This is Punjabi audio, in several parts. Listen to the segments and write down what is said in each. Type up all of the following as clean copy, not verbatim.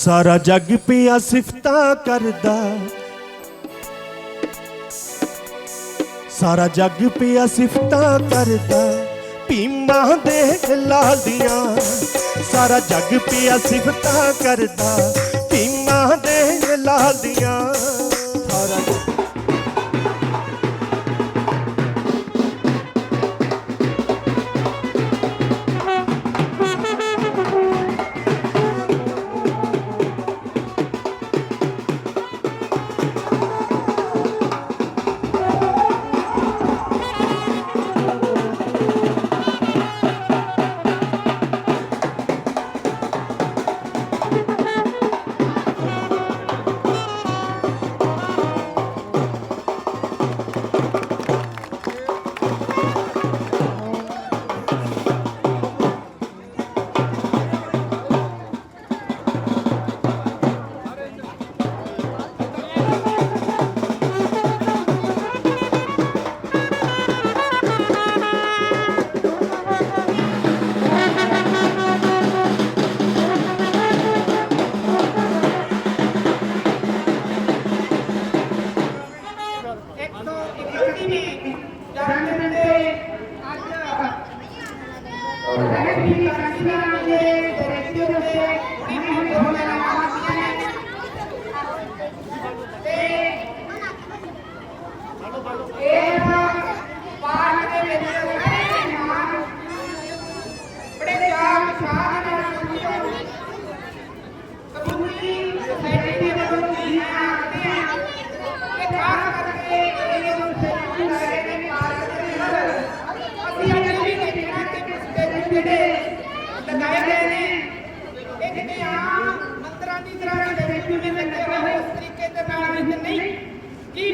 सारा जग पिया सिफतां करदा, सारा जग पिया सिफतां करदा भीमा दे लाल दियां। सारा जग पिया सिफतां करदा भीमा दे लाल दियां। सारा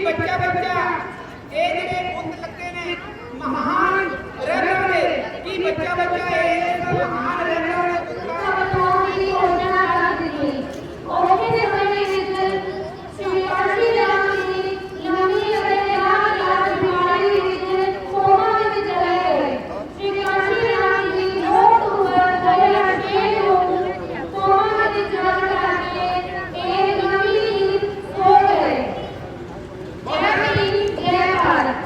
बच्चा बच्चा ये जेडे पुत लगते ने महान रहना दे कि बच्चा बच्चा ये महान रहना दे ओके दे बने विच श्री काशी राम जी नवी अवतार याद बीमारी विच कोमा विच चले गए। श्री काशी राम जी लोक हुआ दया के लोग कोमा विच चल करके एक नवी सो गए। जय हिंद जय भारत।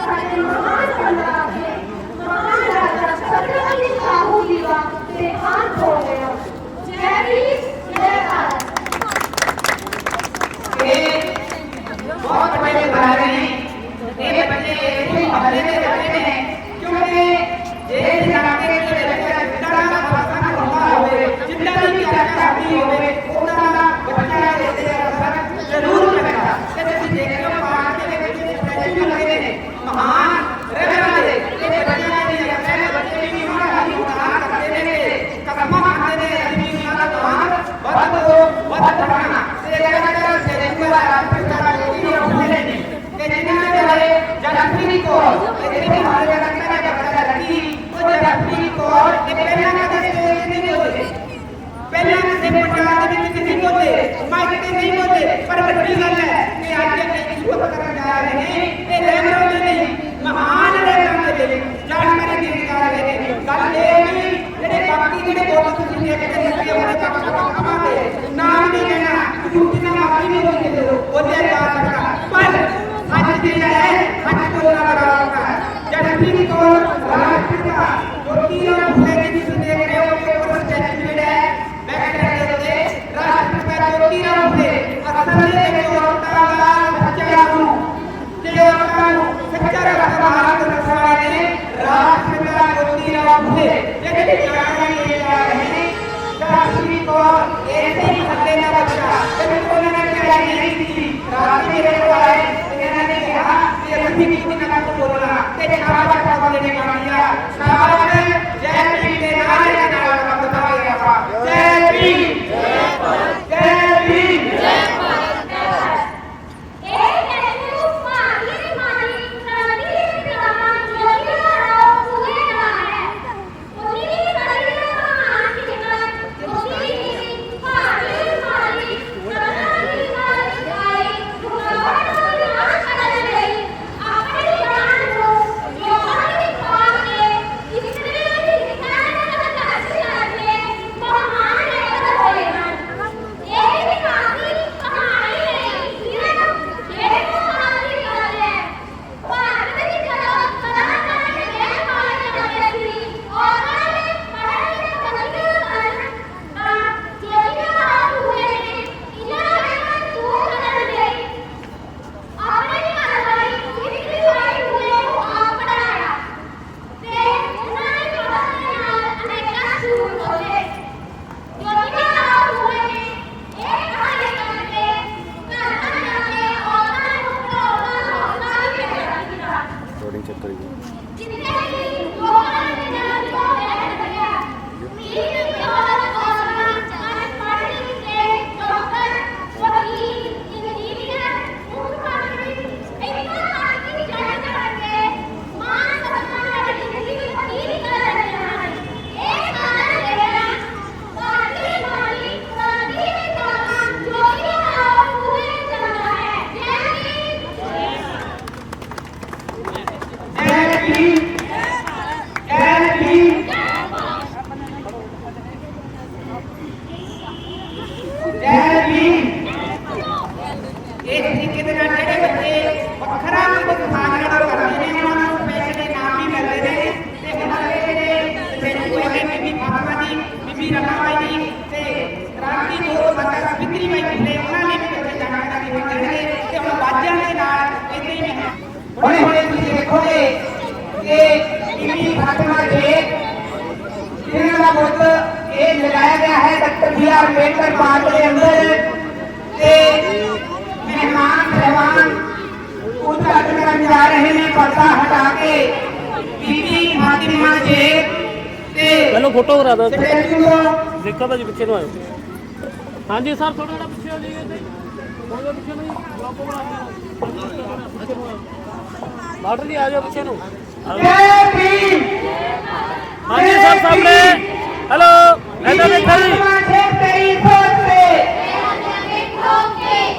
ਸਾਡੇ ਮਹਾਨ ਪੰਜਾਬ ਦੇ ਮਹਾਨ ਰਾਜਾ ਛਤਰਪਤੀ ਸਾਹੂ ਜੀ ਦਾ ਦੇਹਾਂਤ ਹੋ ਗਿਆ। ਜੈ ਵੀਰ ਜੈ ਭਾਰਤ। बहुत बड़े बुलारे हैं ये बच्चे ऐसे हमारे में रहते हैं क्योंकि देश इलाके के बच्चे जितना का भाषण होता होवे जितना भी चर्चा हुई होवे उतना का बच्चा ऐसे असर जरूर करेगा। जैसे देखो पार्ट के बच्चे स्टैचू लगे हैं महान रहने वाले ये बच्चे भी अपने बच्चे भी उनका ही उदाहरण करते हैं कसम खाते हैं अभी उनका महान बहुत बढ़ाना से जगह से रेगुलर को लेकिन हमारे लगता है बच्चा लड़की वो जराफी को पहला का नहीं बोलते पहला से पंजाब में किसी को बोलते माइक पे नहीं बोलते पर बड़ी गल है कि आज के इसको पकड़ जा रहे हैं ये रहमरों में नहीं महान रहमरों में जानकारी देने जा रहे हैं। गल ये भी जेडे बाकी जेडे बहुत कुछ देखते हैं हमारे पापा कमाते नाम नहीं लेना झूठी ना माफी नहीं बोलते बोलते जा सकता पर आज दिन है आज को लगा जगदीश को राष्ट्रपिता ज्योतिराव फुले जी से देख रहे हो कि वो स्टैचू है बैठ रहे थे राष्ट्रपिता ज्योतिराव फुले असल में जो होता सच्चा हूं जो सच्चा भारत रखा है राष्ट्रपिता ज्योतिराव फुले जैसे जानकारी ले जा रहे हैं राष्ट्रपति को ऐसे ही हल्ले ना बचा जब उन्होंने क्या नहीं की राष्ट्रीय रेखा है उन्होंने कहा कि सभी की ना को बोलना तेरे खाबा का बोलने का दिया शाबाश जय भीम के नारे का नारा बताया गया था जय भीम जय भीम जय भारत एक ऐसे मारी मारी रणवीर पितामह ज्योतिराव फुले का है उन्हीं शरीर महान जीवन उन्हीं मारी मारी रणवीर मारी आई भगवान को याद कर रही अपने जान को योगी खान के इसने विज्ञान का करके महान लेकर हुए हैं। एक काफी कहानी नहीं सिर्फ ये कहानी है भारत की तरफ कलाकार ने गैर मारे जाने थी और उन्होंने पढ़ाई करने ज्योतिराव हुए हैं इन्होंने दूर कर गई आपने कार्रवाई कितनी बड़ी हुए को आप बढ़ाया ते उन्होंने भारत के अनेक सूर बोले ज्योतिराव हुए हैं एक कार्य करके करना जाके और हौसला भी पैदा किया रिकॉर्डिंग चेक करिए। जितने भी लोगों ने जान को बैठ गया तीन करोड़ और पढ़े लिखे डॉक्टर वकील इंजीनियर मुख्यमंत्री एक की जान करके मान सम्मान जिंदगी की वकील कर रहे हैं। एक कारण है पार्टी वाली पार्टी का ज्योतिराव फुले चलता है जय भीम जय भीम जय भीम जय भीम इस तरीके ਦੇ ਨਾਲ ਜਿਹੜੇ ਬੱਚੇ ਵੱਖਰਾ ਕੁਝ ਸਾਧਨਾ ਕਰਦੇ ਨੇ ਉਹਨਾਂ ਨੂੰ ਸਪੈਸ਼ਲ ਇਨਾਮ ਵੀ ਮਿਲਦੇ ਨੇ ਤੇ ਉਹਨਾਂ ਦੇ ਜਿਹੜੇ ਸੈਂਟੂ ਹੈਗੇ ਬੀਬੀ ਫਾਤਮਾ ਜੀ ਬੀਬੀ ਰਮਾਬਾਈ ਜੀ ਤੇ ਕ੍ਰਾਂਤੀ ਜੋਤ ਮਾਤਾ ਸਾਵਿਤਰੀ ਬਾਈ ਫੁਲੇ ਉਹਨਾਂ ਨੇ ਵੀ ਬੱਚੇ ਜਾਣਕਾਰੀ ਦਿੰਦੇ ਨੇ ਤੇ ਹੁਣ ਬਾਜਾਂ ਦੇ ਨਾਲ ਇਦਾਂ ਹੀ ਹੈ। ਹੁਣੇ ਹੁਣੇ ਤੁਸੀਂ ਦੇਖੋਗੇ ਕਿ ਬੀਬੀ ਫਾਤਮਾ ਜੀ जिन्हों का बुत ये लगाया गया है doctor B R Ambedkar park के अंदर मेहमान मेहमान उद्घाटन करने जा रहे हैं पर्दा हटा के बीबी फातिमा जी ਪਹਿਲਾਂ ਫੋਟੋ ਕਰਾ ਦੋ स्टैचू को ਦੇਖੋ ਭਾਜੀ ਪਿੱਛੇ ਨੂੰ ਆਇਓ। ਹਾਂਜੀ ਸਰ ਥੋੜਾ ਜਿਹਾ ਪਿੱਛੇ ਹੋ ਜਾਈਏ ਤੇ ਥੋੜਾ ਜਿਹਾ ਪਿੱਛੇ ਨੂੰ ਬਲੌਕ ਬਣਾ ਬਾਟਰ ਜੀ ਆ ਜਾਓ ਪਿੱਛੇ ਨੂੰ। जय भीम ਹਾਂਜੀ ਸਰ ਸਾਹਮਣੇ हेलो इधर देखो जी फातिमा शेख तेरी सोच से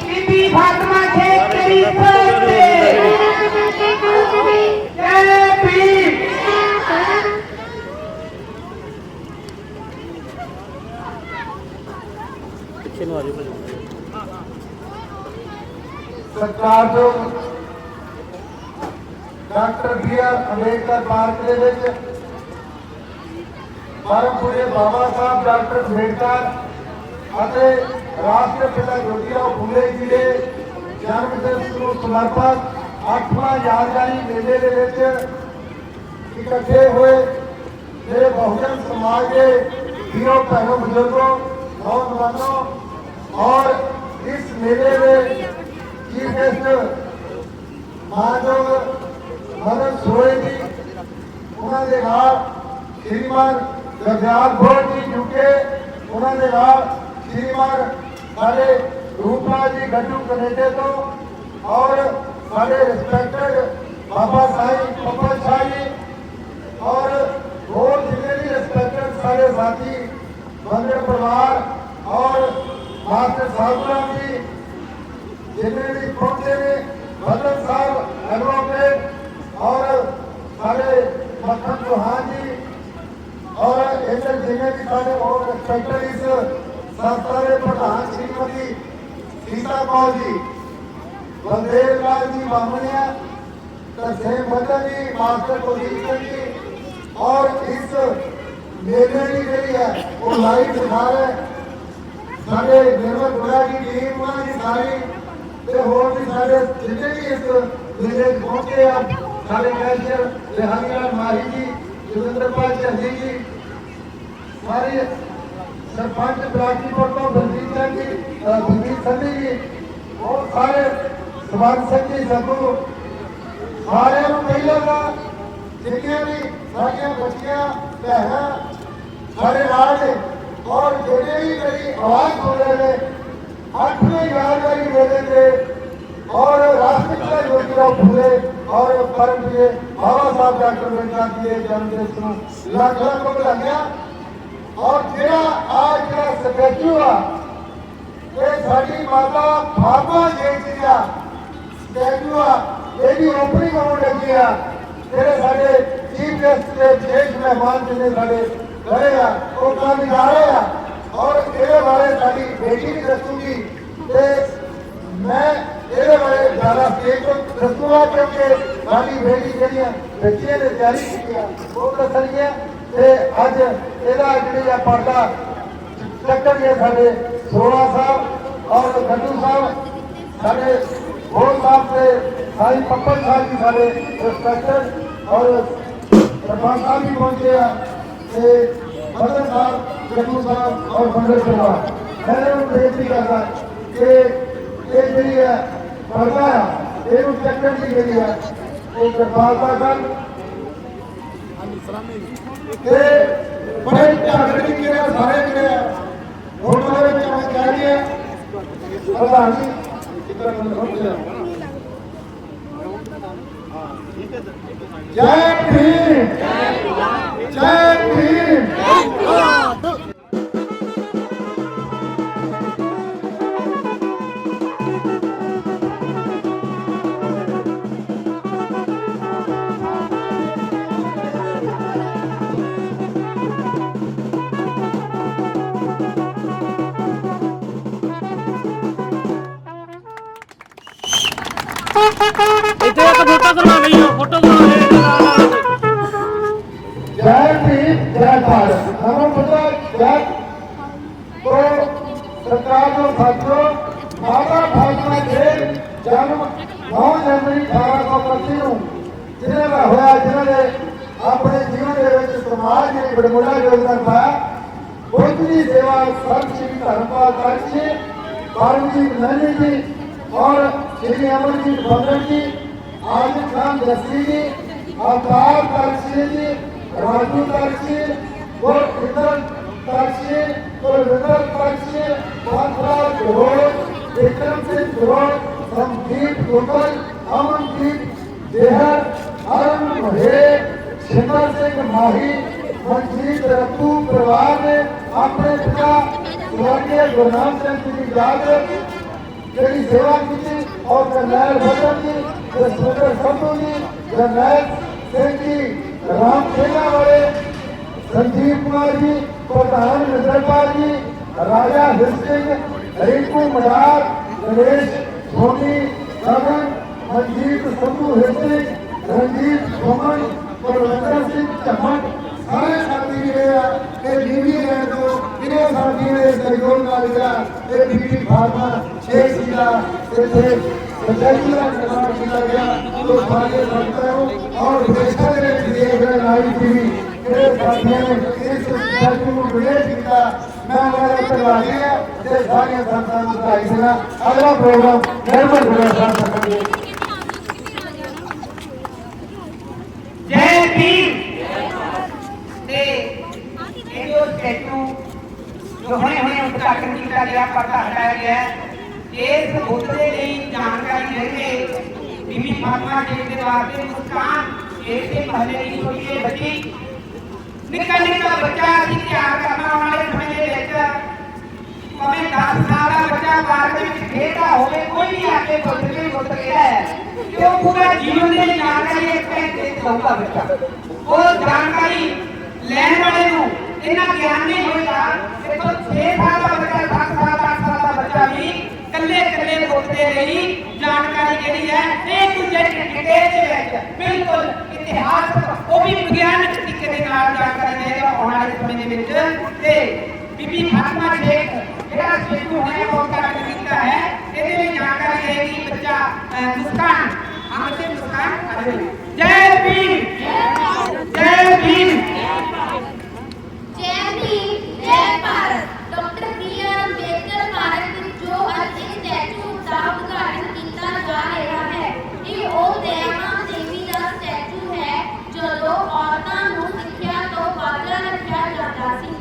बीबी फातिमा शेख तेरी सोच से जय भीम ਪਿੱਛੇ ਨੂੰ ਆ ਜਾਓ ਭਾਜੀ। सत्कार जो ਡਾਕਟਰ B.R. ਅੰਬੇਡਕਰ ਪਾਰਕ ਦੇ ਵਿੱਚ ਪਰਮ ਪੂਜਯ ਬਾਬਾ ਸਾਹਿਬ ਡਾਕਟਰ ਅੰਬੇਡਕਰ ਅਤੇ ਰਾਸ਼ਟਰਪਿਤਾ ਜੋਤੀਰਾਓ ਫੂਲੇ ਜੀ ਦੇ ਜਨਮ ਦਿਵਸ ਨੂੰ ਸਮਰਪਿਤ 8ਵਾਂ ਯਾਦਗਾਰੀ ਮੇਲੇ ਦੇ ਵਿੱਚ ਇਕੱਠੇ ਹੋਏ ਮੇਰੇ ਬਹੁਜਨ समाज के वीरों बहनों बुजुर्गों नौजवानों और इस मेले में चीफ गेस्ट महाजोग मदन सोए जी उन्होंने श्रीमान गगयाल भोर जी जुके उन्होंने श्रीमान सारे रूपराज जी गड्डू कनेडे तो और सारे रिस्पेक्टेड बाबा साहिब पप्पन शाह जी और और जितने भी रिस्पेक्टेड सारे साथी बंदर परिवार और मास्टर साहब जी जितने भी पहुंचे ने भगत साहब एडवोकेट और सारे मक्खन चौहान जी और इधर जितने भी सारे और रिस्पेक्टेड इस संस्था के प्रधान श्रीमती सीता कौर जी बलदेव लाल जी बामणिया तरसेम बदल जी मास्टर कुलदीप सिंह जी और इस मेले की जी है वो लाइव दिखा रहे सारे निर्मल गुड़ा की टीम की सारी ते होर भी सारे जितने भी इस मेले पहुंचे हैं सारे कैशियर रिहानी लाल माही जी जोगिंदरपाल चंदी जी सारे सरपंच बलाकीपुर तो बलजीत सिंह जी बलजीत संधी जी और सारे सवार सिंह जी सगू सारे पहले का जितने भी सारिया बच्चियां भैन सारे राज और जितने भी मेरी आवाज सुन रहे हैं 8वें यादगारी मेले से और राष्ट्रपिता जोतिराव फूले और परम पूज्य बाबा साहब डॉक्टर अंबेडकर जी के जन्म दिवस को लख लख बधाइयां और जेड़ा आज जेड़ा स्टैचू आ ये साडी माता भागवा जी का स्टैचू आ ये भी ओपनिंग होने लगी आ ਜਿਹੜੇ ਸਾਡੇ ਚੀਫ ਗੈਸਟ ਦੇ ਵਿਸ਼ੇਸ਼ ਮਹਿਮਾਨ ਜਿਹਨੇ ਸਾਡੇ ਰਹੇ ਆ ਉਹ ਕੰਮ ਜਾ ਰਹੇ ਆ ਔਰ ਇਹਦੇ ਬਾਰੇ ਸਾਡੀ ਬੇਟੀ ਵੀ ਦੱਸੂਗੀ ਤੇ ਮੈਂ ਇਹਦੇ ਬਾਰੇ ਜ਼ਿਆਦਾ ਸਟੇਜ ਤੋਂ ਦੱਸੂਗਾ ਕਿਉਂਕਿ ਸਾਡੀ ਬੇਟੀ ਜਿਹੜੀਆਂ ਬੱਚੀਆਂ ਨੇ ਤਿਆਰੀ ਕੀਤੀ ਆ ਉਹ ਦੱਸਣਗੀਆਂ ਤੇ ਅੱਜ ਇਹਦਾ ਜਿਹੜੀ ਆ ਪਰਦਾ ਚੱਕਣਗੇ ਸਾਡੇ ਸੋਹਣਾ ਸਾਹਿਬ ਔਰ ਗੱਡੂ ਸਾਹਿਬ सारे भोर साहब से सारी पप्पन साहब की सारे रिस्पेक्टेड और सरपंच साहब भी पहुंचे हैं मदन साहब गड्डू साहब और बंदर परिवार मैंने उनको बेनती करना कि ये जी है पर्दा है ये चक्कर की गई है वो कृपालता कर बड़े जागृति के सारे जो वोटों में चाहिए प्रधान जी जय भीम जय भीम ਇੱਥੇ ਇੱਕ ਫੋਟੋ ਕਰਵਾ ਗਈ ਫੋਟੋ ਕਰਵਾ जय भीम जय भारत हमें पता जय तो सरकार जो साथियों माता भाषा के जन्म 9 जनवरी 1825 जिन्हें होया जिन्होंने अपने जीवन के समाज में बड़मुड़ा योगदान पाया बुद्ध की सेवा संत श्री धर्मपाल तारक जी परमजीत नंदी जी और श्री अमरजीत बंदर जी आजिम खान जस्सी जी अवतार तारक जी राजू तारक और इंद्र तारक और विंदर तारक पांचराज घोड़ विक्रम सिंह घोड़ संदीप गोपाल अमनदीप देहर अरुण महे शिमर सिंह माही मनजीत रत्तू परिवार ने अपने पिता स्वर्गीय गुरनाम सिंह जी की याद तेरी सेवा की और करनैल भगत जी जसविंदर संधू जी करनैल सिंह जी राम सेना वाले संजीव कुमार जी प्रधान नजरपाल जी राजा हिस्टिंग रिंकू मडार गणेश सोनी गगन मनजीत संधू हिस्टिंग रंजीत ਤੇ ਬੀਬੀ ਫਾਤਮਾ ਸ਼ੇਖ ਜੀ ਦਾ ਇੱਥੇ पंचायती का निर्माण किया गया तो सारे संगतां और विदेशों के देख रहे लाइव टीवी ਜਿਹੜੇ ਸਾਥੀਆਂ ਨੇ ਇਸ ਸੈਸ਼ਨ ਨੂੰ ਵਿਲੇਜ ਕੀਤਾ ਮੈਂ ਉਹਨਾਂ ਦਾ ਧੰਨਵਾਦੀ ਹਾਂ ਤੇ ਸਾਰੀਆਂ ਸੰਗਤਾਂ ਨੂੰ ਵਧਾਈ ਦੇਣਾ ਅਗਲਾ ਪ੍ਰੋਗਰਾਮ ਨਿਰਮਲ ਗੁਰੂ ਸਾਹਿਬ ਕਰਨਗੇ ਜੈ ਭੀਮ ਤੇ ਇਹ ਜੋ ਸਟੈਚੂ ਜੋ ਹੁਣੇ ਉਦਘਾਟਨ ਕੀਤਾ ਗਿਆ ਪਰਦਾ ਹਟਾਇਆ ਗਿਆ ਹੈ ਇਸ ਮੁੱਦੇ ਲਈ ਜਾਣਕਾਰੀ ਦੇ ਕੇ ਬੀਬੀ ਫਾਤਮਾ ਜੀ ਦੇ ਵਾਸਤੇ ਮੁਸਕਾਨ ਇਸੇ ਮਹੱਲੇ ਦੀ ਛੋਟੀ ਜਿਹੀ ਬੱਚੀ ਨਿੱਕਾ ਬੱਚਾ ਅਸੀਂ ਤਿਆਰ ਕਰਨਾ ਆਉਣ ਵਾਲੇ ਸਮੇਂ ਦੇ ਵਿੱਚ ਭਾਵੇਂ 10 ਸਾਲ ਦਾ ਬੱਚਾ ਪਾਰਕ ਵਿੱਚ ਖੇਡਦਾ ਹੋਵੇ ਕੋਈ ਵੀ ਆ ਕੇ ਪੁੱਛ ਰਿਹਾ ਹੈ ਕਿ ਉਹ ਪੂਰਾ ਜੀਵਨ ਦੀ ਜਾਣਕਾਰੀ ਇੱਕ ਘੰਟੇ ਚ ਲਊਗਾ ਬੱਚਾ ਉਹ ਜਾਣਕਾਰੀ ਲੈਣ ਵਾਲੇ ਨੂੰ ਇੰਨਾ ਗਿਆਨ ਨਹੀਂ ਹੋਏਗਾ ਦੇਖੋ 6 ਸਾਲ ਦਾ ਬੱਚਾ 7 ਸਾਲ ਦਾ 8 ਸਾਲ ਦਾ ਬੱਚਾ ਵੀ ਕੱਲੇ ਮੁੱਦੇ ਲਈ ਜਾਣਕਾਰੀ ਜਿਹੜੀ ਹੈ A to Z ਡਿਟੇਲ ਦੇ ਵਿੱਚ ਬਿਲਕੁਲ ਇਤਿਹਾਸ ਉਹ ਵੀ ਵਿਗਿਆਨਕ ਤਰੀਕੇ ਦੇ ਨਾਲ ਜਾਣਕਾਰੀ ਦੇਗਾ ਆਉਣ ਵਾਲੇ ਸਮੇਂ ਦੇ ਵਿੱਚ ਤੇ ਬੀਬੀ ਫਾਤਮਾ ਸ਼ੇਖ ਜਿਹੜਾ ਸਟੇਚੂ ਹੈ ਉਹ ਉਦਘਾਟਨ ਕੀਤਾ ਹੈ ਇਹਦੇ ਲਈ ਜਾਣਕਾਰੀ ਦੇਗੀ ਬੱਚਾ ਮੁਸਕਾਨ ਆਮਦੇ ਮੁਸਕਾਨ ਜੈ ਭੀਮ ਜੈ ਭੀਮ जय भीम जय Bharat doctor B R. Ambedkar park ਵਿੱਚ ਜੋ ਅੱਜ ਇਹ ਸਟੈਚੂ ਦਾ ਉਦਘਾਟਨ ਕੀਤਾ ਜਾ ਰਿਹਾ ਹੈ ਇਹ ਉਹ ਦਇਆਵਾਂ ਦੇਵੀ ਦਾ ਸਟੈਚੂ ਹੈ ਜਦੋਂ ਔਰਤਾਂ ਨੂੰ ਸਿੱਖਿਆ ਤੋਂ ਵਾਅਦਾ ਰੱਖਿਆ ਜਾਂਦਾ ਸੀ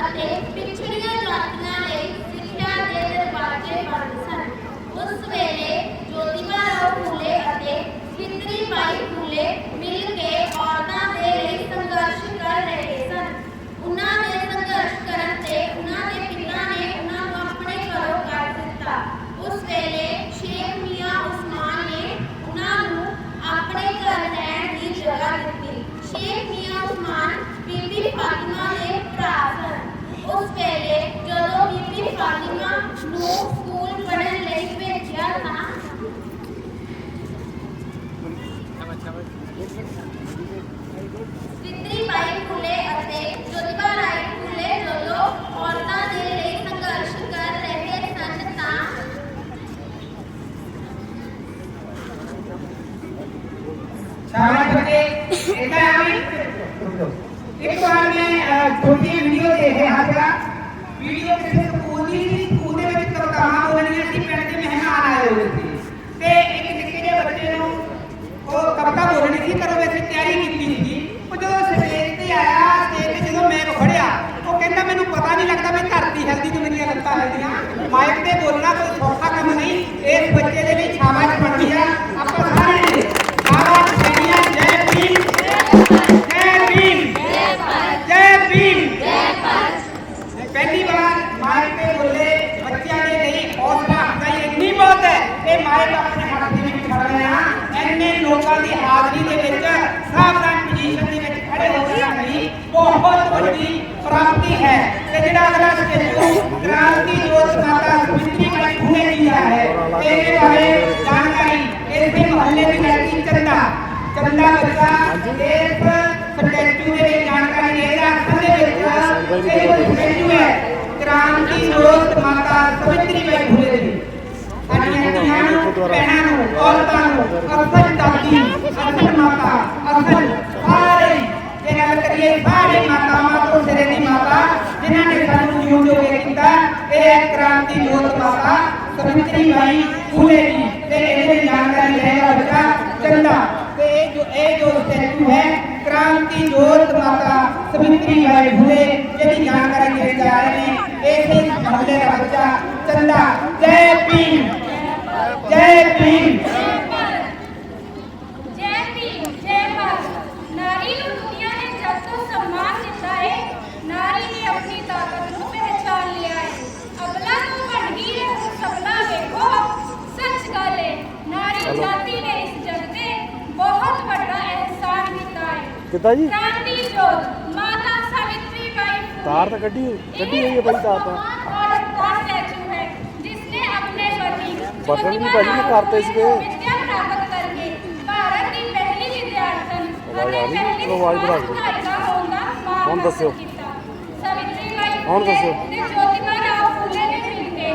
ਅਤੇ ਪਿਛੜੀਆਂ ਜਾਤੀਆਂ ਲਈ ਸਿੱਖਿਆ ਦੇ ਦਰਵਾਜ਼ੇ ਬੰਦ ਸਨ ਉਸ ਵੇਲੇ ਜੋਤੀਬਾ ਰਾਓ ਫੂਲੇ ਅਤੇ ਸਾਵਿਤਰੀ ਬਾਈ ਫੂਲੇ ਮਿਲ ਕੇ ਔਰਤਾਂ ਦੇ ਲਈ ਸੰਘਰਸ਼ ਕਰ ਰਹੇ ਸਨ ਉਹਨਾਂ ਦੇ ਸੰਘਰਸ਼ ਕਰਨ ਤੇ ਉਹਨਾਂ ਦੇ ਪਿਤਾ ਨੇ ਉਹਨਾਂ ਨੂੰ ਆਪਣੇ ਘਰੋਂ ਕੱਢ ਦਿੱਤਾ ਉਸ ਵੇਲੇ ਸ਼ੇਖ ਮੀਆਂ ਉਸਮਾਨ ਨੇ ਉਹਨਾਂ ਨੂੰ ਆਪਣੇ ਘਰ ਰਹਿਣ ਦੀ ਜਗ੍ਹਾ ਦਿੱਤੀ ਸ਼ੇਖ ਮੀਆਂ ਉਸਮਾਨ ਬੀਬੀ ਫਾਤਿਮਾ ਦੇ ਭਰਾ ਸਨ ਉਸ ਵੇਲੇ ਜਦੋਂ ਬੀਬੀ ਫਾਤਿਮਾ ਨੂੰ ਸਕੂਲ ਪੜ੍ਹਨ ਲਈ ਭੇਜਿਆ ਤਾਂ ਸਾਵਿਤਰੀ ਬਾਈ ਫੂਲੇ ਅਤੇ ਜੋਤੀਬਾ ਰਾਏ ਫੂਲੇ ਜਦੋਂ ਔਰਤਾਂ ਦੇ ਲਈ ਸੰਘਰਸ਼ ਕਰ ਰਹੇ ਸਨ ਤਾਂ ਸ਼ਾਬਾਸ਼ ਬੱਚੇ ਇਹਦਾ ਆਵੀ ਇੱਕ ਵਾਰ ਮੈਂ ਛੋਟੀ ਵੀਡੀਓ ਦੇਖ ਰਿਹਾ ਸੀਗਾ ਵੀਡੀਓ ਕਿਸੇ ਸਕੂਲ ਦੀ ਸਕੂਲ ਦੇ ਵਿੱਚ ਕਵਿਤਾਵਾਂ ਬੋਲਣੀਆਂ ਸੀ ਪਿੰਡ ਦੇ ਮਹਿਮਾਨ ਆਏ ਹੋਏ ਸੀ ਤੇ ਇੱਕ ਨਿੱਕੇ ਜਿਹੇ ਬੱਚੇ ਨੂੰ ਉਹ ਕਵਿਤਾ ਬੋਲਣੀ ਸੀ ਪਰ ਵੈਸੇ ਤਿਆਰੀ ਕੀਤੀ ਸੀ ਉਹ ਜਦੋਂ ਸਟੇਜ ਤੇ ਆਇਆ ਸਟੇਜ ਤੇ ਜਦੋਂ ਮੈਂ ਖੜਿਆ ਉਹ ਕਹਿੰਦਾ ਮੈਨੂੰ ਪਤਾ ਨਹੀਂ ਲੱਗਦਾ ਮੈਂ ਧਰਤੀ ਹਿਲਦੀ ਤੇ ਮੇਰੀਆਂ ਲੱਤਾਂ ਹਿਲਦੀਆਂ ਮਾਈਕ ਤੇ ਬੋਲਣਾ ਕੋਈ ਸੌਖਾ ਕੰਮ ਨਹੀਂ ਇਸ ਬੱਚੇ ਦੇ ਲਈ ਸ਼ਾਬਾਸ਼ ਬਣਦੀ ਆ ਆਪਾਂ ਸਾਰੇ ਨੇ ਸ਼ਾਬਾਸ਼ ਦੇਣੀਆਂ ਜੈ ਭੀਮ ਜੈ ਭੀਮ ਜੈ ਭੀਮ ਪਹਿਲੀ ਵਾਰ ਮਾਈਕ ਤੇ ਬੋਲੇ ਬੱਚਿਆਂ ਦੇ ਲਈ ਹੌਸਲਾ ਅਫਜ਼ਾਈ ਇੰਨੀ ਬਹੁਤ ਹੈ ਕਿ ਮਾਈਕ ਆਪਣੇ ਹੱਥ ਦੇ ਵਿੱਚ ਫੜ ਲਿਆ ਇੰਨੇ ਲੋਕਾਂ ਦੀ ਹਾਜ਼ਰੀ ਦੇ ਵਿੱਚ ਸਾਵਧਾਨ ਪੋਜੀਸ਼ਨ ਦੇ ਵਿੱਚ ਖੜੇ ਹੋ ਗਿਆ ਨਹੀਂ ਬਹੁਤ ਵੱਡੀ ਪ੍ਰਾਪਤੀ ਹੈ ਤੇ ਜਿਹੜਾ ਅਗਲਾ ਸਟੇਚੂ ਕ੍ਰਾਂਤੀ ਜੋਤ ਮਾਤਾ ਸਾਵਿਤਰੀ ਬਾਈ ਫੂਲੇ ਜੀ ਦਾ ਹੈ ਇਹਦੇ ਬਾਰੇ ਜਾਣਕਾਰੀ ਇਸੇ ਮੁਹੱਲੇ ਦੀ ਲੜਕੀ ਚੰਦਾ ਬੱਚਾ ਇਸ ਸਟੇਚੂ ਦੇ ਵਿੱਚ ਜਾਣਕਾਰੀ ਇਹਦਾ ਅਸਲ ਦੇ ਵਿੱਚ ਇਹ ਸਟੇਚੂ ਹੈ ਕ੍ਰਾਂਤੀ ਜੋਤ ਮਾਤਾ ਸਾਵਿਤਰੀ ਬਾਈ ਫੂਲੇ ਜੀ ਸਾਡੀਆਂ ਧੀਆਂ ਨੂੰ ਭੈਣਾਂ ਨੂੰ ਔਰਤਾਂ ਨੂੰ ਅਸਲ ਦਾਦੀ ਅਸਲ ਮਾਤਾ ਅਸਲ ਸਾਰੇ ਜੇ ਗੱਲ ਕਰੀਏ ਸਾਰੇ ਮਾਤਾਵਾਂ ਤੋਂ ਸਿਰੇ ਦੀ ਮਾਤਾ ਜਿਨ੍ਹਾਂ ਨੇ ਸਾਨੂੰ ਜਿਉਂ ਜੋਗੇ ਕੀਤਾ ਇਹ ਕ੍ਰਾਂਤੀ ਜੋਤ ਮਾਤਾ ਸਾਵਿਤਰੀ ਬਾਈ ਫੂਲੇ ਜੀ ਤੇ ਇਹਦੀ ਜਾਣਕਾਰੀ ਲੈਣਾ ਬੱਚਾ ਚੰਦਾ ਤੇ ਇਹ ਜੋ ਸਟੈਚੂ ਹੈ ਕ੍ਰਾਂਤੀ ਜੋਤ ਮਾਤਾ ਸਾਵਿਤਰੀ ਬਾਈ ਫੂਲੇ ਜਿਹਦੀ ਜਾਣਕਾਰੀ ਦੇ ਜਾ ਰਹੇ ਨੇ ਇਸੇ ਮਹੱਲੇ ਦਾ ਬੱਚਾ ਚੰਦਾ ਜੈ ਭੀਮ ਜੈ ਭੀਮ जय भीम जय भारत नारी ਨੂੰ ਦੁਨੀਆ ਨੇ ਜਦ ਤੋਂ ਸਨਮਾਨ ਦਿੱਤਾ ਹੈ ਨਾਰੀ ਨੇ ਆਪਣੀ ਤਾਕਤ ਨੂੰ ਪਹਿਚਾਨ ਲਿਆ ਹੈ ਅਬਲਾ ਤੋਂ ਬਣ ਗਈ ਹੈ ਹੁਣ ਸਪਨਾ ਵੇਖੋ ਸੱਚ ਗੱਲ ਹੈ ਨਾਰੀ ਜਾਤੀ ਨੇ ਇਸ ਜਗ ਤੇ ਬਹੁਤ ਵੱਡਾ ਅਹਿਸਾਨ ਕੀਤਾ ਹੈ ਕਿੱਦਾਂ ਜੀ ਕ੍ਰਾਂਤੀ ਜੋਤ ਮਾਤਾ ਸਾਵਿਤਰੀ ਬਾਈ ਤਾਰ ਤਾਂ ਕੱਢੀ ਹੋਈ ਹੈ ਬਈ ਤਾਰ ਤਾਂ ਔਰਤ ਦਾ ਸਟੈਚੂ ਹੈ ਜਿਸਨੇ ਆਪਣੇ ਪਤੀ ਬਟਨ ਵੀ ਭਾਜੀ ਨੇ ਕਰਤੇ ਸੀਗੇ ਵਿਦਿਆ ਪ੍ਰਾਪਤ ਕਰਕੇ ਭਾਰਤ ਦੀ ਪਹਿਲੀ ਵਿਦਿਆਰਥਣ ਆਵਾਜ਼ ਆ ਰਹੀ ਹੈ? ਪਹਿਲੀ ਆਵਾਜ਼ ਵਧਾ ਦਿਓ। ਸੁਧਾਰਿਕਾ ਹੋਣ ਦਾ ਮਾਣ ਹੁਣ ਦੱਸਿਓ। ਹਾਸਲ ਕੀਤਾ। ਸਾਵਿਤਰੀ ਬਾਈ ਹੁਣ ਦੱਸਿਓ। ਤੇ ਜੋਤੀਬਾ ਰਾਓ ਫੂਲੇ ਨੇ ਮਿਲ ਕੇ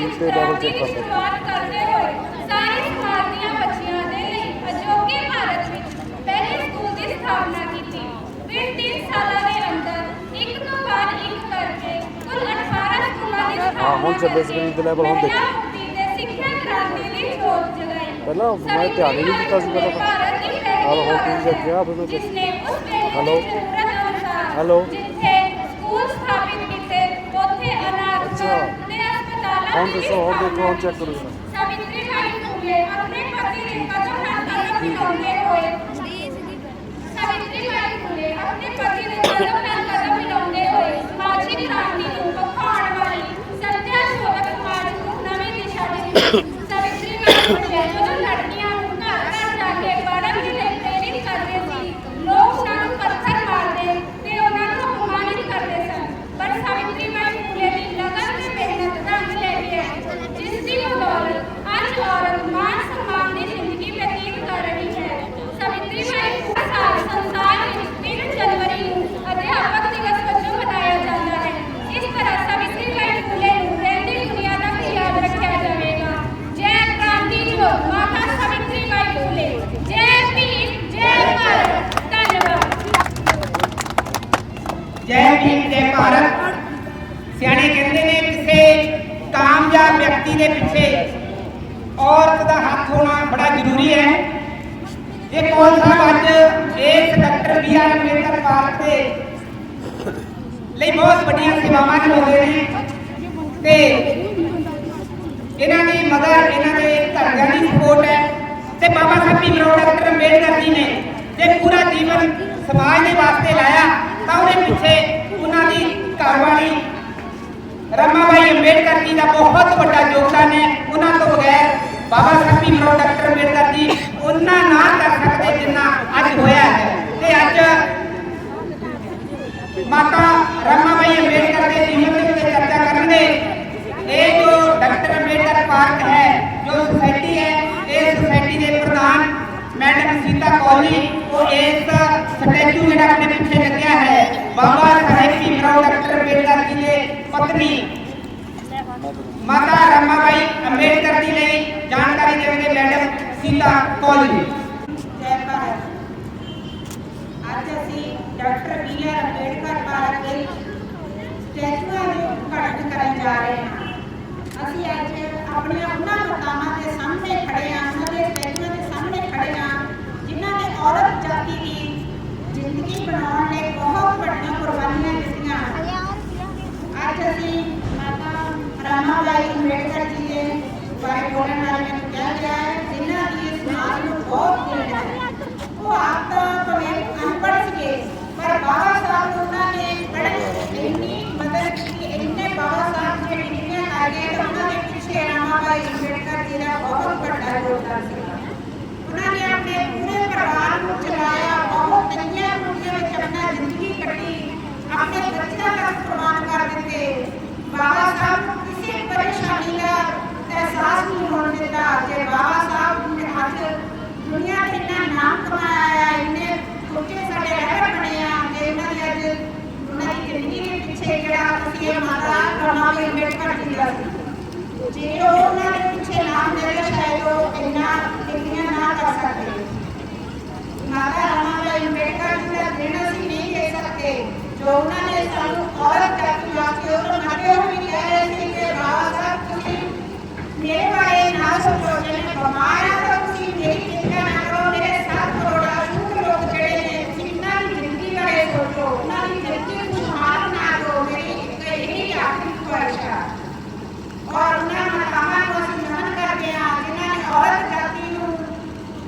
ਵਿੱਚ ਕ੍ਰਾਂਤੀ ਦੀ ਸ਼ੁਰੂਆਤ ਕਰਦੇ ਹੋਏ ਸਾਰੇ ਸਮਾਜ ਦੀਆਂ ਬੱਚੀਆਂ ਦੇ ਲਈ ਅਜੋਕੇ ਭਾਰਤ ਵਿੱਚ ਪਹਿਲੇ ਸਕੂਲ ਦੀ ਸਥਾਪਨਾ ਕੀਤੀ। ਫਿਰ 3 ਸਾਲਾਂ ਦੇ ਅੰਦਰ ਇੱਕ ਤੋਂ ਬਾਅਦ ਇੱਕ ਕਰਕੇ ਕੁੱਲ 18 ਸਕੂਲਾਂ ਦੀ ਸਥਾਪਨਾ ਹੁਣ ਚੱਲੇ screen ਤੇ level ਹੁਣ ਦੇਖੋ। ਤੇ ਸਿੱਖਿਆ ਕ੍ਰਾਂਤੀ ਦੀ ਜੋਤ ਜਗਾਈ। ਪਹਿਲਾਂ ਮੈਂ ਧਿਆਨ ਹੀ ਨਹੀਂ ਦਿੱਤਾ ਸੀ ਪਹਿਲਾਂ। ਭਾਰਤ ਦੀ ਆਹ ਹੁਣ ਤੁਸੀਂ ਕਿਹਾ ਫਿਰ ਮੈਂ ਜਿਸਨੇ ਉਸ ਵੇਲੇ ਹੈਲੋ। ਦੀ ਜ਼ਰੂਰਤ ਅਨੁਸਾਰ ਹੈਲੋ। ਜਿੱਥੇ ਸਕੂਲ ਸਥਾਪਿਤ ਕੀਤੇ ਉੱਥੇ ਅਨਾਥ ਅੱਛਾ। ਤੇ ਹਸਪਤਾਲਾਂ ਹੁਣ ਦੀ ਦੱਸੋ, ਹੁਣ ਸਥਾਪਨਾ ਦੇਖੋ, ਹੁਣ ਚੈੱਕ ਕਰੋ ਜਰਾ। ਸਾਵਿਤਰੀ ਬਾਈ ਫੂਲੇ ਆਪਣੇ ਪਤੀ ਦੇ ਕਦਮ ਨਾਲ ਕਦਮ ਮਿਲਾਉਂਦੇ ਹੋਏ ਸਾਵਿਤਰੀ ਬਾਈ ਫੂਲੇ ਆਪਣੇ ਪਤੀ ਦੇ ਕਦਮ ਨਾਲ ਕਦਮ ਮਿਲਾਉਂਦੇ ਹੋਏ ਸਮਾਜਿਕ ਕ੍ਰਾਂਤੀ ਨੂੰ ਪਖਾਉਣ ਵਾਲੀ ਸੱਤਿਆਸ਼ੋਧਕ ਸਮਾਜ ਨੂੰ ਨਵੀਂ ਦਿਸ਼ਾ ਦਿੱਤੀ। ਸਾਵਿਤਰੀ ਬਾਈ ਫੂਲੇ ਜਦੋਂ ਲੜਕੀਆਂ ਨੂੰ ਘਰ ਘਰ ਜਾ ਕੇ ਪੜ੍ਹਨ ਦੇ ਲਈ ਪ੍ਰੇਰਿਤ ਕਰਦੇ ਸੀ, ਲੋਕ ਉਹਨਾਂ ਨੂੰ ਪੱਥਰ ਮਾਰਦੇ ਤੇ ਉਹਨਾਂ ਨੂੰ ਅਪਮਾਨਿਤ ਕਰਦੇ ਸਨ, ਪਰ ਸਾਵਿਤਰੀ ਬਾਈ ਫੂਲੇ ਦੀ ਲਗਨ ਤੇ ਮਿਹਨਤ ਰੰਗ ਲੈ ਕੇ ਆਈ, ਜਿਸ ਦੀ ਬਦੌਲਤ ਅੱਜ ਔਰਤ ਮਾਣ ਸਨਮਾਨ ਦੀ ਜ਼ਿੰਦਗੀ ਬਤੀਤ ਕਰ ਰਹੀ ਹੈ। ਸਾਵਿਤਰੀ ਬਾਈ ਫੂਲੇ ਸਾਲ ਸੰਸਾਰ ਵਿੱਚ 3 ਜਨਵਰੀ ਨੂੰ ਅਧਿਆਪਕ ਦਿਵਸ ਵਜੋਂ ਮਨਾਇਆ ਜਾਂਦਾ ਹੈ। ਇਸ ਤਰ੍ਹਾਂ ਸਾਵਿਤਰੀ ਬਾਈ ਫੂਲੇ ਨੂੰ ਰਹਿੰਦੀ ਦੁਨੀਆ ਤੱਕ ਯਾਦ ਰੱਖਿਆ ਜਾਵੇਗਾ। ਜੈ ਕ੍ਰਾਂਤੀ ਜੋਤ ਮਾਤਾ ਸਾਵਿਤਰੀ ਬਾਈ ਫੂਲੇ, ਜੈ ਭੀਮ, ਜੈ ਭਾਰਤ। ਧੰਨਵਾਦ। ਜੈ ਭੀਮ ਜੈ ਭਾਰਤ। ਸਿਆਣੇ ਕਹਿੰਦੇ ਨੇ ਕਿਸੇ ਕਾਮਯਾਬ ਵਿਅਕਤੀ ਦੇ ਪਿੱਛੇ ਔਰਤ ਦਾ ਹੱਥ ਹੋਣਾ ਬੜਾ ਜ਼ਰੂਰੀ ਹੈ। ਇਹ ਕੌਣ ਸਾਹਿਬ ਅੱਜ ਇਸ doctor B R Ambedkar park ਦੇ ਲਈ ਬਹੁਤ ਵੱਡੀਆਂ ਸੇਵਾਵਾਂ ਨਿਭਾਉਂਦੇ ਨੇ ਤੇ ਇਹਨਾਂ ਦੀ ਮਦਰ ਇਹਨਾਂ ਦੇ ਘਰਦਿਆਂ ਦੀ ਸਪੋਰਟ ਹੈ ਤੇ ਬਾਬਾ ਸਾਹਿਬ ਭੀਮਰਾਓ ਡਾਕਟਰ ਅੰਬੇਡਕਰ ਜੀ ਨੇ ਜੇ ਪੂਰਾ ਜੀਵਨ ਸਮਾਜ ਦੇ ਵਾਸਤੇ ਲਾਇਆ ਤਾਂ ਉਹਦੇ ਪਿੱਛੇ ਉਹਨਾਂ ਦੀ ਘਰਵਾਲੀ ਰਮਾਬਾਈ ਅੰਬੇਡਕਰ ਜੀ ਦਾ ਬਹੁਤ ਵੱਡਾ ਯੋਗਦਾਨ ਹੈ। ਉਹਨਾਂ ਤੋਂ ਬਗੈਰ ਬਾਬਾ ਸਾਹਿਬ ਭੀਮਰਾਓ ਡਾਕਟਰ ਅੰਬੇਡਕਰ ਜੀ ਉਹਨਾਂ ਨਾ ਕਰ ਸਕਦੇ ਜਿੰਨਾ ਅੱਜ ਹੋਇਆ ਹੈ। ਤੇ ਅੱਜ ਮਾਤਾ ਰਮਾਬਾਈ ਅੰਬੇਡਕਰ ਦੇ ਜੀਵਨ ਦੇ ਉੱਤੇ ਚਰਚਾ ਕਰਨਗੇ। ਇਹ ਜੋ ਡਾਕਟਰ ਅੰਬੇਡਕਰ ਪਾਰਕ ਹੈ, ਜੋ ਸੁਸਾਇਟੀ ਹੈ, ਇਹ ਸੁਸਾਇਟੀ ਦੇ ਪ੍ਰਧਾਨ ਮੈਡਮ ਸੀਤਾ ਕੌਰ ਜੀ, ਉਹ ਇਸ ਸਟੈਚੂ ਜਿਹੜਾ ਆਪਣੇ ਪਿੱਛੇ ਲੱਗਿਆ ਹੈ ਬਾਬਾ ਸਾਹਿਬ ਭੀਮਰਾਓ ਡਾਕਟਰ ਅੰਬੇਡਕਰ ਜੀ ਦੇ ਪਤਨੀ ਮਾਤਾ ਰਮਾਬਾਈ ਅੰਬੇਡਕਰ ਜੀ ਲਈ ਜਾਣਕਾਰੀ ਦੇਣਗੇ ਮੈਡਮ ਸੀਤਾ ਕੌਰ ਜੀ। ਜੈ ਭਾਰਤ। ਅੱਜ ਅਸੀਂ doctor B R Ambedkar park ਦੇ ਸਟੈਚੂਆਂ ਦੇ ਉਦਘਾਟਨ ਕਰਨ ਜਾ ਰਹੇ ਹਾਂ। ਅਸੀਂ ਅੱਜ ਆਪਣੀਆਂ ਉਹਨਾਂ ਮਾਤਾਵਾਂ ਦੇ ਸਾਹਮਣੇ ਖੜੇ ਹਾਂ, ਉਹਨਾਂ ਦੇ ਸਟੈਚੂਆਂ ਦੇ ਸਾਹਮਣੇ ਖੜੇ ਹਾਂ ਜਿਨ੍ਹਾਂ ਨੇ ਔਰਤ ਜਾਤੀ ਦੀ ਜ਼ਿੰਦਗੀ ਬਣਾਉਣ ਲਈ ਬਹੁਤ ਵੱਡੀਆਂ ਕੁਰਬਾਨੀਆਂ ਦਿੱਤੀਆਂ। ਅੱਜ ਅਸੀਂ ਮਾਤਾ ਰਮਾਬਾਈ ਅੰਬੇਡਕਰ ਜੀ ਦੇ ਬਾਰੇ ਬੋਲਣ ਨਾਲ ਮੈਨੂੰ ਕਿਹਾ ਗਿਆ ਹੈ ਜਿਨ੍ਹਾਂ ਦੀ ਇਸ ਸਮਾਜ ਨੂੰ ਬਹੁਤ ਦੇਣ ਹੈ। ਉਹ ਆਪ ਤਾਂ ਭਾਵੇਂ ਅਨਪੜ੍ਹ ਸੀਗੇ ਪਰ ਬਾਬਾ ਸਾਹਿਬ ਉਹਨਾਂ ਨੇ ਬੜੇ ਇੰਨੀ ਮਦਦ ਕੀਤੀ, ਇੰਨੇ ਬਾਬਾ ਸਾਹਿਬ ਦੀਆਂ ਡਿਗਰੀਆਂ ਆ ਗਏ ਤਾਂ ਉਹਨਾਂ ਦੇ ਪਿੱਛੇ ਰਮਾਬਾਈ ਅੰਬੇਡਕਰ ਜੀ ਦਾ ਬਹੁਤ ਵੱਡਾ ਯੋਗਦਾਨ ਸੀ। ਉਹਨਾਂ ਨੇ ਆਪਣੇ ਪੂਰੇ ਪਰਿਵਾਰ ਨੂੰ ਚਲਾਇਆ, ਬਹੁਤ ਤੰਗੀਆਂ ਮੁਸ਼ਕਿਲਾਂ ਵਿੱਚ ਆਪਣਾ ਜ਼ਿੰਦਗੀ ਕੱਟੀ, ਆਪਣੇ ਬੱਚਿਆਂ ਤੱਕ ਕੁਰਬਾਨ ਕਰ ਦਿੱਤੇ। ਬਾਬਾ ਸਾਹਿਬ ਨੂੰ ਕਿਸੇ ਪਰੇਸ਼ਾਨੀ ਦਾ ਅਹਿਸਾਸ ਨਹੀਂ ਹੋਣ ਦਿੱਤਾ। ਜੇ ਬਾਬਾ ਸਾਹਿਬ ਨੇ ਅੱਜ ਦੁਨੀਆ ਤੇ ਇੰਨਾ ਨਾਮ ਕਮਾਇਆ, ਇੰਨੇ ਉੱਚੇ ਸਾਡੇ ਰਹਿਬਰ ਬਣੇ ਆ ਤੇ ਉਹਨਾਂ ਦੀ ਅੱਜ ਉਹਨਾਂ ਦੀ ਜ਼ਿੰਦਗੀ ਦੇ ਪਿੱਛੇ ਜਿਹੜਾ ਅਸੀਂ ਇਹ ਮਾਤਾ ਰਮਾਬਾਈ ਅੰਬੇਡਕਰ ਜੀ ਦਾ ਸੀ। ਜੇ ਉਹ ਉਹਨਾਂ ਦੇ ਪਿੱਛੇ ਨਾਮ ਦੇ ਕੇ ਸ਼ਾਇਦ ਉਹ ਇੰਨਾ ਡਿਗਰੀਆਂ ਨਾ ਕਰ ਸਕਦੇ। ਮਾਤਾ ਰਮਾਬਾਈ ਅੰਬੇਡਕਰ ਜੀ ਦਾ ਦਿਨ ਅਸੀਂ ਨਹੀਂ ਦੇ ਸਕਦੇ ਜੋ ਉਹਨਾਂ ਨੇ ਸਾਨੂੰ ਔਰਤ ਜਾਤੀ ਵਾਸਤੇ ਉਹ ਨਾਟੇ ਹੋਏ ਕਹਿ ਰਹੇ ਸੀ ਕਿ ਬਾਬਾ ਸਾਹਿਬ ਤੁਸੀਂ ਮੇਰੇ ਬਾਰੇ ਨਾ ਸੋਚੋ, ਜਿਵੇਂ ਬਿਮਾਰ ਆ ਤਾਂ ਤੁਸੀਂ ਮੇਰੀ ਚਿੰਤਾ ਨਾ ਕਰੋ, ਮੇਰੇ 7 ਕਰੋੜ ਅਸ਼ੁੱਧ ਲੋਕ ਜਿਹੜੇ ਨੇ ਤੁਸੀਂ ਉਹਨਾਂ ਦੀ ਜ਼ਿੰਦਗੀ ਬਾਰੇ ਸੋਚੋ, ਉਹਨਾਂ ਦੀ ਜ਼ਿੰਦਗੀ ਨੂੰ ਸੰਭਾਲ ਨਾ ਦਿਓ। ਮੇਰੀ ਇਹੀ ਆਖਰੀ ਖੁਆਇਸ਼ ਹੈ। ਔਰ ਉਹਨਾਂ ਮਾਤਾਵਾਂ ਨੂੰ ਅਸੀਂ ਨਮਨ ਕਰਦੇ ਹਾਂ ਜਿਨ੍ਹਾਂ ਨੇ ਔਰਤ ਜਾਤੀ ਨੂੰ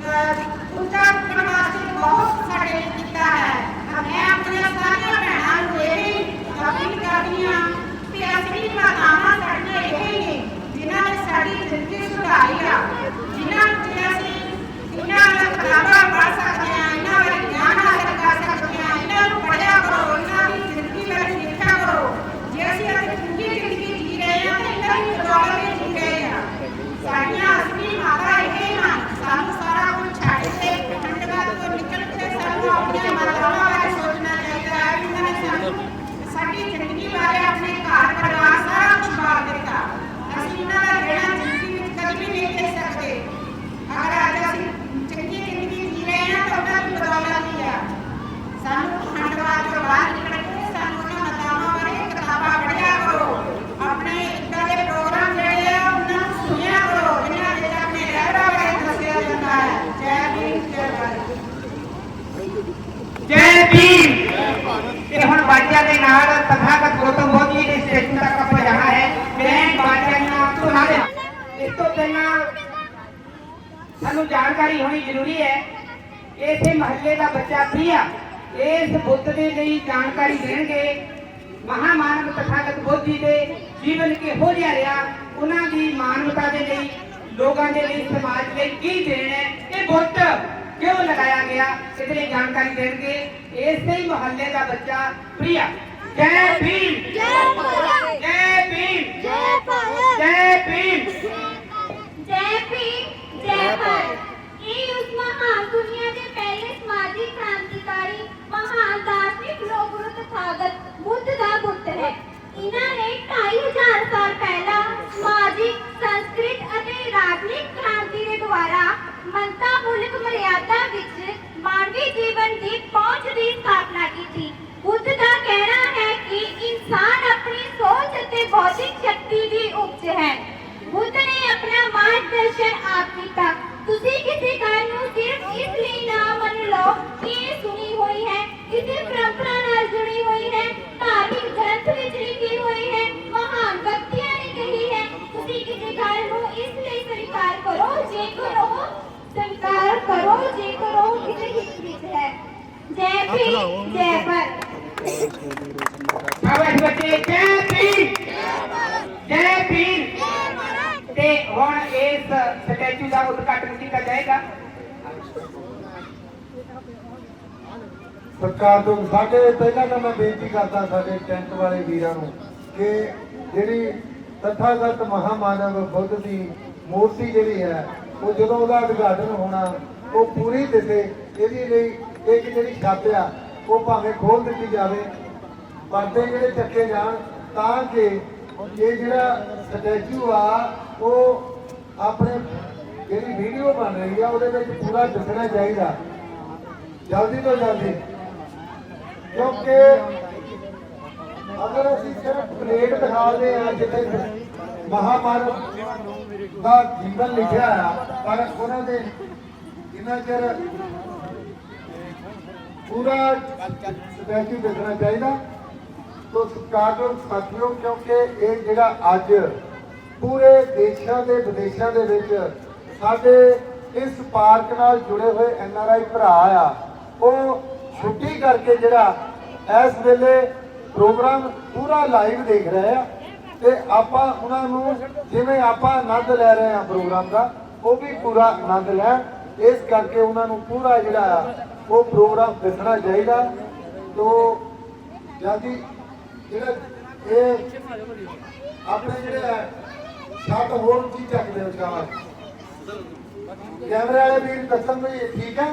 ਉੱਚਾ ਚੁੱਕਣ ਵਾਸਤੇ ਬਹੁਤ ਸਾਡੇ ਲਈ ਕੀਤਾ ਹੈ। ਮੈਂ ਆਪਣੀਆਂ ਸਾਰੀਆਂ ਭੈਣਾਂ ਨੂੰ ਇਹ ਸਾਨੂੰ ਜਾਣਕਾਰੀ ਹੋਣੀ ਜ਼ਰੂਰੀ ਹੈ। ਇਸੇ ਮਹੱਲੇ ਦਾ ਬੱਚਾ ਪ੍ਰਿਆ ਇਸ ਬੁੱਧ ਦੇ ਲਈ ਜਾਣਕਾਰੀ ਦੇਣਗੇ। ਮਹਾਮਾਨਵ ਤਥਾਗਤ ਬੁੱਧ ਜੀ ਦੇ ਜੀਵਨ ਕਿਹੋ ਜਿਹਾ ਰਿਹਾ, ਉਹਨਾਂ ਦੀ ਮਾਨਵਤਾ ਦੇ ਲਈ, ਲੋਕਾਂ ਦੇ ਲਈ, ਸਮਾਜ ਲਈ ਕੀ ਦੇਣ ਹੈ, ਇਹ ਬੁੱਤ ਕਿਉਂ ਲਗਾਇਆ ਗਿਆ, ਇਹਦੇ ਲਈ ਜਾਣਕਾਰੀ ਦੇਣਗੇ ਇਸੇ ਹੀ ਮਹੱਲੇ ਦਾ ਬੱਚਾ ਪ੍ਰਿਆ। ਜੈ ਭੀਮ, जय भारत, ਜੈ ਭੀਮ, जय भारत, ਜੈ ਭੀਮ। जय भीम, जय भारत। ਇਹ ਉਸ ਮਹਾਨ ਦੁਨੀਆ ਦੇ ਪਹਿਲੇ ਸਮਾਜਿਕ ਕ੍ਰਾਂਤੀਕਾਰੀ ਮਹਾਨ ਦਾਰਸ਼ਨਿਕ ਲੋਕ ਗੁਰੂ ਤਥਾਗਤ ਬੁੱਧ ਦਾ ਪੁੱਤ ਹੈ। ਇਹਨਾਂ ਨੇ 2500 ਸਾਲ ਪਹਿਲਾਂ ਸਮਾਜਿਕ, ਸੰਸਕ੍ਰਿਤ ਅਤੇ ਰਾਜਨੀਤਿਕ ਕ੍ਰਾਂਤੀ ਦੇ ਦੁਆਰਾ ਮਨਤਾ ਮੁਲਕ ਮਰਿਆਦਾ ਵਿੱਚ ਮਾਨਵੀ ਜੀਵਨ ਦੀ ਪਹੁੰਚ ਦੀ ਸਥਾਪਨਾ ਕੀਤੀ। ਬੁੱਧ ਦਾ ਕਹਿਣਾ ਹੈ ਕਿ ਇਨਸਾਨ ਆਪਣੀ ਸੋਚ ਅਤੇ ਬੌਧਿਕ ਸ਼ਕਤੀ ਦੀ ਉਪਜ ਹੈ। ਬੁੱਧ ਨੇ ਆਪਣਾ ਮਾਰਗਦਰਸ਼ਨ ਆਪ ਕੀਤਾ। ਤੁਸੀਂ ਕਿਸੇ ਗੱਲ ਨੂੰ ਸਿਰਫ ਇਸ ਲਈ ਨਾ ਮੰਨ ਲਓ ਕਿ ਇਹ ਸੁਣੀ ਹੋਈ ਹੈ, ਕਿਸੇ ਪਰੰਪਰਾ ਨਾਲ ਜੁੜੀ ਹੋਈ ਹੈ, ਧਾਰਮਿਕ ਗ੍ਰੰਥ ਵਿੱਚ ਲਿਖੀ ਹੋਈ ਹੈ, ਮਹਾਨ ਵਿਅਕਤੀਆਂ ਨੇ ਕਹੀ ਹੈ। ਤੁਸੀਂ ਕਿਸੇ ਗੱਲ ਨੂੰ ਇਸ ਲਈ ਸਵੀਕਾਰ ਕਰੋ ਜੇਕਰ ਉਹ ਕਿਸੇ ਹਿੱਤ ਵਿੱਚ ਹੈ। ਜੈ ਭੀਮ, ਜੈ ਭਾਰਤ। ਆਵਾਜ਼ ਬੱਚੇ ਜੈ ਭੀਮ, ਜੈ ਭੀਮ। ਤੇ ਹੁਣ ਇਸ ਸਟੈਚੂ ਦਾ ਉਦਘਾਟਨ ਕੀਤਾ ਜਾਏਗਾ। ਸਰਕਾਰ ਤੋਂ ਸਾਡੇ ਪਹਿਲਾਂ ਤਾਂ ਮੈਂ ਬੇਨਤੀ ਕਰਦਾ ਸਾਡੇ ਟੈਂਟ ਵਾਲੇ ਵੀਰਾਂ ਨੂੰ ਕਿ ਜਿਹੜੀ ਤਥਾਗਤ ਮਹਾਮਾਨਵ ਬੁੱਧ ਦੀ ਮੂਰਤੀ ਜਿਹੜੀ ਹੈ ਉਹ ਜਦੋਂ ਉਹਦਾ ਉਦਘਾਟਨ ਹੋਣਾ ਉਹ ਪੂਰੀ ਦਿਸੇ, ਇਹਦੇ ਲਈ ਇੱਕ ਜਿਹੜੀ ਛੱਤ ਆ ਉਹ ਭਾਵੇਂ ਖੋਲ ਦਿੱਤੀ ਜਾਵੇ, ਪਰਦੇ ਜਿਹੜੇ ਚੱਕੇ ਜਾਣ ਤਾਂ ਕਿ ਇਹ ਜਿਹੜਾ ਸਟੈਚੂ ਆ ਉਹ ਆਪਣੇ ਜਿਹੜੀ ਵੀਡੀਓ ਬਣ ਰਹੀ ਆ ਉਹਦੇ ਵਿੱਚ ਪੂਰਾ ਦਿਸਣਾ ਚਾਹੀਦਾ ਜਲਦੀ ਤੋਂ ਜਲਦੀ, ਕਿਉਂਕਿ ਅਗਰ ਅਸੀਂ ਸਿਰਫ ਪਲੇਟ ਦਿਖਾਉਂਦੇ ਆ ਜਿੱਥੇ ਮਹਾਮਾਨਵ ਦਾ ਜੀਵਨ ਲਿਖਿਆ ਆ ਪਰ ਉਹਨਾਂ ਦੇ ਜਿੰਨਾ ਚਿਰ ਪੂਰਾ ਸਟੈਚੂ ਦਿਖਣਾ ਚਾਹੀਦਾ। ਤੋ ਸਤਿਕਾਰਯੋਗ ਸਾਥੀਓ, ਕਿਉਂਕਿ ਇਹ ਜਿਹੜਾ ਅੱਜ ਪੂਰੇ ਦੇਸ਼ਾਂ ਦੇ ਵਿਦੇਸ਼ਾਂ ਦੇ ਵਿੱਚ ਸਾਡੇ ਇਸ ਪਾਰਕ ਨਾਲ ਜੁੜੇ ਹੋਏ NRI ਭਰਾ ਆ ਉਹ ਛੁੱਟੀ ਕਰਕੇ ਜਿਹੜਾ ਇਸ ਵੇਲੇ ਪ੍ਰੋਗਰਾਮ ਪੂਰਾ ਲਾਈਵ ਦੇਖ ਰਹੇ ਆ ਤੇ ਆਪਾਂ ਉਹਨਾਂ ਨੂੰ ਜਿਵੇਂ ਆਪਾਂ ਆਨੰਦ ਲੈ ਰਹੇ ਆ ਪ੍ਰੋਗਰਾਮ ਦਾ ਉਹ ਵੀ ਪੂਰਾ ਆਨੰਦ ਲੈਣ, ਇਸ ਕਰਕੇ ਉਹਨਾਂ ਨੂੰ ਪੂਰਾ ਜਿਹੜਾ ਆ ਉਹ ਪ੍ਰੋਗਰਾਮ ਦਿਖਣਾ ਚਾਹੀਦਾ। ਤੋ ਜਲਦੀ ਜਿਹੜਾ ਇਹ ਆਪਣੇ ਜਿਹੜੇ ਸ਼ਾਟ ਹੋਰ ਕੀ ਚੱਕਦੇ ਹੋ ਸ਼ਾਬਾਸ਼, ਕੈਮਰੇ ਵਾਲੇ ਵੀਰ ਦੱਸਣ ਵੀ ਠੀਕ ਹੈ।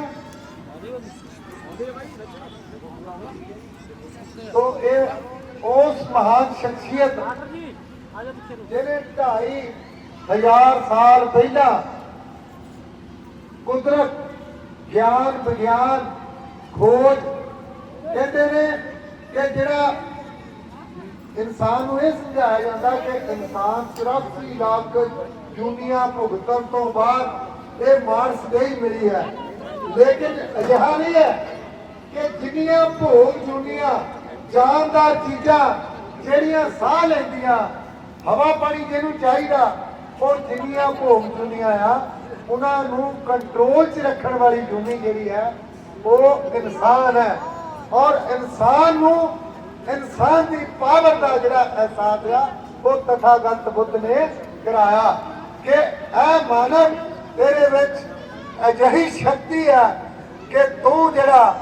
ਤੋ ਇਹ ਉਸ ਮਹਾਨ ਸ਼ਖਸੀਅਤ ਜਿਹਨੇ 2500 ਸਾਲ ਪਹਿਲਾਂ ਕੁਦਰਤ, ਗਿਆਨ, ਵਿਗਿਆਨ, ਖੋਜ ਕਹਿੰਦੇ ਨੇ ਕਿ ਜਿਹੜਾ ਇਨਸਾਨ ਨੂੰ ਇਹ ਸਮਝਾਇਆ ਜਾਂਦਾ ਕਿ ਇਨਸਾਨ 84 ਲੱਖ ਜੂਨੀਆਂ ਭੁਗਤਣ ਤੋਂ ਬਾਅਦ ਇਹ ਮਾਰਸ ਦੇ ਹੀ ਮਿਲੀ ਹੈ, ਲੇਕਿਨ ਅਜਿਹਾ ਨਹੀਂ ਹੈ ਕਿ ਜਿੰਨੀਆਂ ਭੋਗ ਜੂਨੀਆਂ ਜਾਨਦਾਰ ਚੀਜ਼ਾਂ ਜਿਹੜੀਆਂ ਸਾਹ ਲੈਂਦੀਆਂ, ਹਵਾ ਪਾਣੀ ਜਿਹਨੂੰ ਚਾਹੀਦਾ, ਔਰ ਜਿੰਨੀਆਂ ਭੋਗ ਜੂਨੀਆਂ ਆ ਉਹਨਾਂ ਨੂੰ ਕੰਟਰੋਲ 'ਚ ਰੱਖਣ ਵਾਲੀ ਜੂਨੀ ਜਿਹੜੀ ਹੈ ਉਹ ਇਨਸਾਨ ਹੈ। ਔਰ ਇਨਸਾਨ ਨੂੰ ਇਨਸਾਨ ਦੀ ਪਾਵਰ ਦਾ ਜਿਹੜਾ ਅਹਿਸਾਸ ਆ ਉਹ ਤਥਾਗਤ ਬੁੱਧ ਨੇ ਕਰਾਇਆ ਕਿ ਇਹ ਮਾਨਵ ਤੇਰੇ ਵਿੱਚ ਅਜਿਹੀ ਸ਼ਕਤੀ ਹੈ ਕਿ ਤੂੰ ਜਿਹੜਾ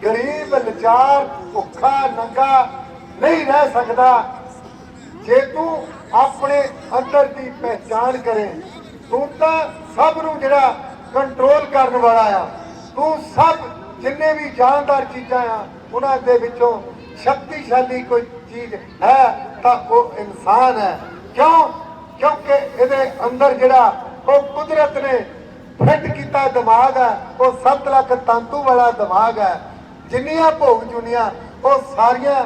ਗਰੀਬ, ਲਾਚਾਰ, ਭੁੱਖਾ, ਨੰਗਾ ਨਹੀਂ ਰਹਿ ਸਕਦਾ ਜੇ ਤੂੰ ਆਪਣੇ ਅੰਦਰ ਦੀ ਪਹਿਚਾਣ ਕਰੇ। ਤੂੰ ਤਾਂ ਸਭ ਨੂੰ ਜਿਹੜਾ ਕੰਟਰੋਲ ਕਰਨ ਵਾਲਾ ਆ, ਤੂੰ ਸਭ ਜਿੰਨੇ ਵੀ ਜਾਨਦਾਰ ਚੀਜ਼ਾਂ ਆ ਉਹਨਾਂ ਦੇ ਵਿੱਚੋਂ ਸ਼ਕਤੀਸ਼ਾਲੀ ਕੋਈ ਚੀਜ਼ ਹੈ ਤਾਂ ਉਹ ਇਨਸਾਨ ਹੈ। ਕਿਉਂ? ਕਿਉਂਕਿ ਇਹਦੇ ਅੰਦਰ ਜਿਹੜਾ ਉਹ ਕੁਦਰਤ ਨੇ ਫਿੱਟ ਕੀਤਾ ਦਿਮਾਗ ਹੈ ਉਹ 7 ਲੱਖ ਤਾਂਤੂ ਵਾਲਾ ਦਿਮਾਗ ਹੈ। ਜਿੰਨੀਆਂ ਭੋਗ ਜੁਨੀਆਂ ਉਹ ਸਾਰੀਆਂ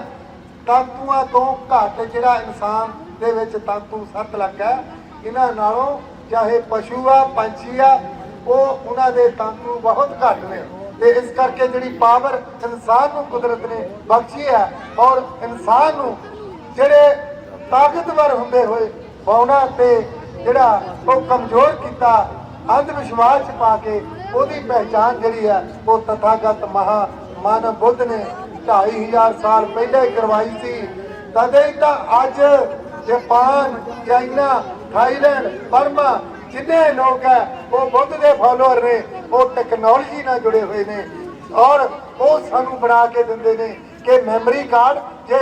ਤਾਂਤੂਆਂ ਤੋਂ ਘੱਟ ਜਿਹੜਾ ਇਨਸਾਨ ਦੇ ਵਿੱਚ ਤਾਂਤੂ 7 ਲੱਖ ਹੈ। ਇਹਨਾਂ ਨਾਲੋਂ ਚਾਹੇ ਪਸ਼ੂ ਆ, ਪੰਛੀ ਆ, ਉਹ ਉਹਨਾਂ ਦੇ ਤਾਂਤੂ ਬਹੁਤ ਘੱਟ ਨੇ ਤੇ ਇਸ ਕਰਕੇ ਜਿਹੜੀ ਪਾਵਰ ਇਨਸਾਨ ਨੂੰ ਕੁਦਰਤ ਨੇ ਬਖਸ਼ੀ ਹੈ ਔਰ ਇਨਸਾਨ ਨੂੰ ਜਿਹੜੇ ਤਾਕਤਵਰ ਹੁੰਦੇ ਹੋਏ ਫੌਨਾ ਤੇ ਜਿਹੜਾ ਉਹ ਕਮਜ਼ੋਰ ਕੀਤਾ ਅੰਧ ਵਿਸ਼ਵਾਸ 'ਚ ਪਾ ਕੇ ਉਹਦੀ ਪਹਿਚਾਣ ਜਿਹੜੀ ਹੈ ਉਹ ਤਥਾਗਤ ਮਹਾ ਮਾਨਵ ਬੁੱਧ ਨੇ 2500 ਸਾਲ ਪਹਿਲਾਂ ਹੀ ਕਰਵਾਈ ਸੀ। ਤਦੇ ਹੀ ਤਾਂ ਅੱਜ ਜਾਪਾਨ, ਚਾਈਨਾ, ਥਾਈਲੈਂਡ, ਬਰਮਾ ਜਿੰਨੇ ਲੋਕ ਹੈ ਉਹ ਬੁੱਧ ਦੇ ਫਾਲੋਅਰ ਨੇ, ਉਹ ਟੈਕਨੋਲੋਜੀ ਨਾਲ ਜੁੜੇ ਹੋਏ ਨੇ ਔਰ ਉਹ ਸਾਨੂੰ ਬਣਾ ਕੇ ਦਿੰਦੇ ਨੇ ਕਿ ਮੈਮਰੀ ਕਾਰਡ ਜੇ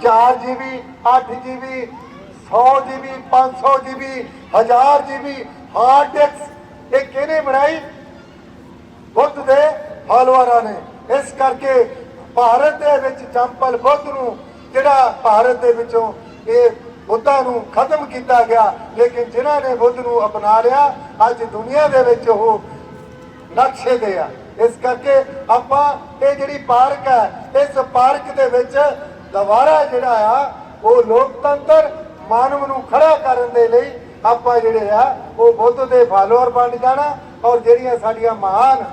4 GB 8 GB 100 GB 500 GB 1000 GB hard disk ਇਹ ਕਿਹਨੇ ਬਣਾਈ? ਬੁੱਧ ਦੇ ਫਾਲੋਅਰਾਂ ਨੇ। ਇਸ ਕਰਕੇ ਭਾਰਤ ਦੇ ਵਿੱਚ ਜੰਪਲ ਬੁੱਧ ਨੂੰ ਜਿਹੜਾ ਭਾਰਤ ਦੇ ਵਿੱਚੋਂ ਇਹ ਬੁੱਧਾਂ ਨੂੰ ਖਤਮ ਕੀਤਾ ਗਿਆ, ਲੇਕਿਨ ਜਿਨ੍ਹਾਂ ਨੇ ਬੁੱਧ ਨੂੰ ਅਪਣਾ ਲਿਆ ਅੱਜ ਦੁਨੀਆ ਦੇ ਵਿੱਚ ਉਹ ਨਕਸ਼ੇ ਦੇ ਆ। ਇਸ ਕਰਕੇ ਆਪਾਂ ਇਹ ਜਿਹੜੀ ਪਾਰਕ ਹੈ ਇਸ ਪਾਰਕ ਦੇ ਵਿੱਚ ਦੁਬਾਰਾ ਜਿਹੜਾ ਆ ਉਹ ਲੋਕਤੰਤਰ ਮਾਨਵ ਨੂੰ ਖੜਾ ਕਰਨ ਦੇ ਲਈ ਆਪਾਂ ਜਿਹੜੇ ਆ ਉਹ ਬੁੱਧ ਦੇ ਫਾਲੋਅਰ ਬਣ ਜਾਣਾ ਔਰ ਜਿਹੜੀਆਂ ਸਾਡੀਆਂ ਮਹਾਨ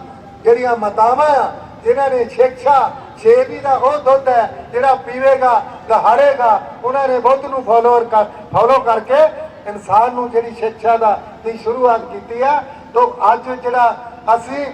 ਜਿਹੜੀਆਂ ਮਾਤਾਵਾਂ ਆ ਜਿਨ੍ਹਾਂ ਨੇ ਸਿੱਖਿਆ ਛੇਵੀਂ ਦਾ ਉਹ ਦੁੱਧ ਹੈ ਜਿਹੜਾ ਪੀਵੇਗਾ ਦਹਾੜੇਗਾ, ਉਹਨਾਂ ਨੇ ਬੁੱਧ ਨੂੰ ਫੋਲੋ ਕਰਕੇ ਇਨਸਾਨ ਨੂੰ ਜਿਹੜੀ ਸਿੱਖਿਆ ਦੀ ਸ਼ੁਰੂਆਤ ਕੀਤੀ ਆ। ਤੋਂ ਅੱਜ ਜਿਹੜਾ ਅਸੀਂ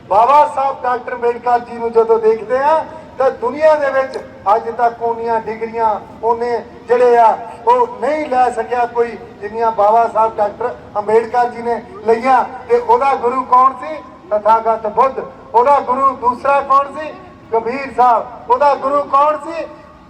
ਬਾਬਾ ਸਾਹਿਬ ਡਾਕਟਰ ਅੰਬੇਡਕਰ ਜੀ ਨੂੰ ਜਦੋਂ ਦੇਖਦੇ ਆ ਤਾਂ ਦੁਨੀਆ ਦੇ ਵਿੱਚ ਅੱਜ ਤੱਕ ਉਹਨੀਆਂ ਡਿਗਰੀਆਂ ਉਹਨੇ ਜਿਹੜੇ ਆ ਉਹ ਨਹੀਂ ਲੈ ਸਕਿਆ ਕੋਈ ਜਿੰਨੀਆਂ ਬਾਬਾ ਸਾਹਿਬ ਡਾਕਟਰ ਅੰਬੇਡਕਰ ਜੀ ਨੇ ਲਈਆਂ। ਤੇ ਉਹਦਾ ਗੁਰੂ ਕੌਣ ਸੀ? ਤਥਾਗਤ ਬੁੱਧ। ਉਹਦਾ ਗੁਰੂ ਦੂਸਰਾ ਕੌਣ ਸੀ? ਕਬੀਰ ਸਾਹਿਬ। ਉਹਦਾ ਗੁਰੂ ਕੌਣ ਸੀ?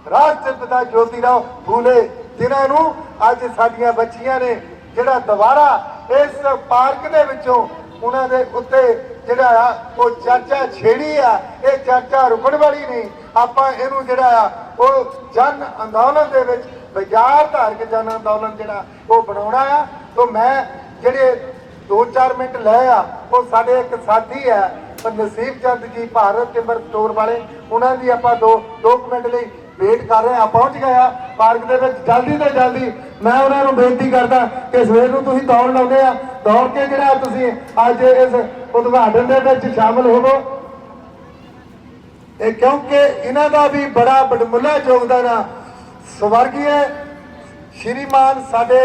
ਰਾਸ਼ਟਰਪਿਤਾ ਜੋਤੀਰਾਓ ਫੂਲੇ, ਜਿਨ੍ਹਾਂ ਨੂੰ ਅੱਜ ਸਾਡੀਆਂ ਬੱਚੀਆਂ ਨੇ ਜਿਹੜਾ ਦੁਬਾਰਾ ਇਸ ਪਾਰਕ ਦੇ ਵਿੱਚੋਂ ਉਹਨਾਂ ਦੇ ਉੱਤੇ ਜਿਹੜਾ ਆ ਉਹ ਚਰਚਾ ਛੇੜੀ ਆ। ਇਹ ਚਰਚਾ ਰੁਕਣ ਵਾਲੀ ਨਹੀਂ। ਆਪਾਂ ਇਹਨੂੰ ਜਿਹੜਾ ਆ ਉਹ ਜਨ ਅੰਦੋਲਨ ਦੇ ਵਿੱਚ ਵਿਚਾਰਧਾਰਕ ਜਨ ਅੰਦੋਲਨ ਜਿਹੜਾ ਉਹ ਬਣਾਉਣਾ ਆ। ਤੋਂ ਮੈਂ ਜਿਹੜੇ 2-4 ਮਿੰਟ ਲਏ ਆ ਉਹ ਸਾਡੇ ਇੱਕ ਸਾਥੀ ਹੈ ਨਸੀਬ ਚੰਦ ਜੀ ਭਾਰਤ ਟਿੰਬਰ ਸਟੋਰ ਵਾਲੇ, ਉਹਨਾਂ ਦੀ ਆਪਾਂ 2 ਮਿੰਟ ਲਈ ਵੇਟ ਕਰ ਰਹੇ ਆ। ਪਹੁੰਚ ਗਏ ਆ ਪਾਰਕ ਦੇ ਵਿੱਚ ਜਲਦੀ ਤੋਂ ਜਲਦੀ। ਮੈਂ ਉਹਨਾਂ ਨੂੰ ਬੇਨਤੀ ਕਰਦਾ ਕਿ ਸਵੇਰ ਨੂੰ ਤੁਸੀਂ ਦੌੜ ਲਾਉਂਦੇ ਆ, ਦੌੜ ਕੇ ਜਿਹੜਾ ਤੁਸੀਂ ਅੱਜ ਇਸ ਉਦਘਾਟਨ ਦੇ ਵਿੱਚ ਸ਼ਾਮਲ ਹੋਵੋ। ਇਹ ਕਿਉਂਕਿ ਇਹਨਾਂ ਦਾ ਵੀ ਬੜਾ ਬੜਮੁੱਲਾ ਯੋਗਦਾਨ ਆ। ਸਵਰਗੀ ਸ਼੍ਰੀਮਾਨ ਸਾਡੇ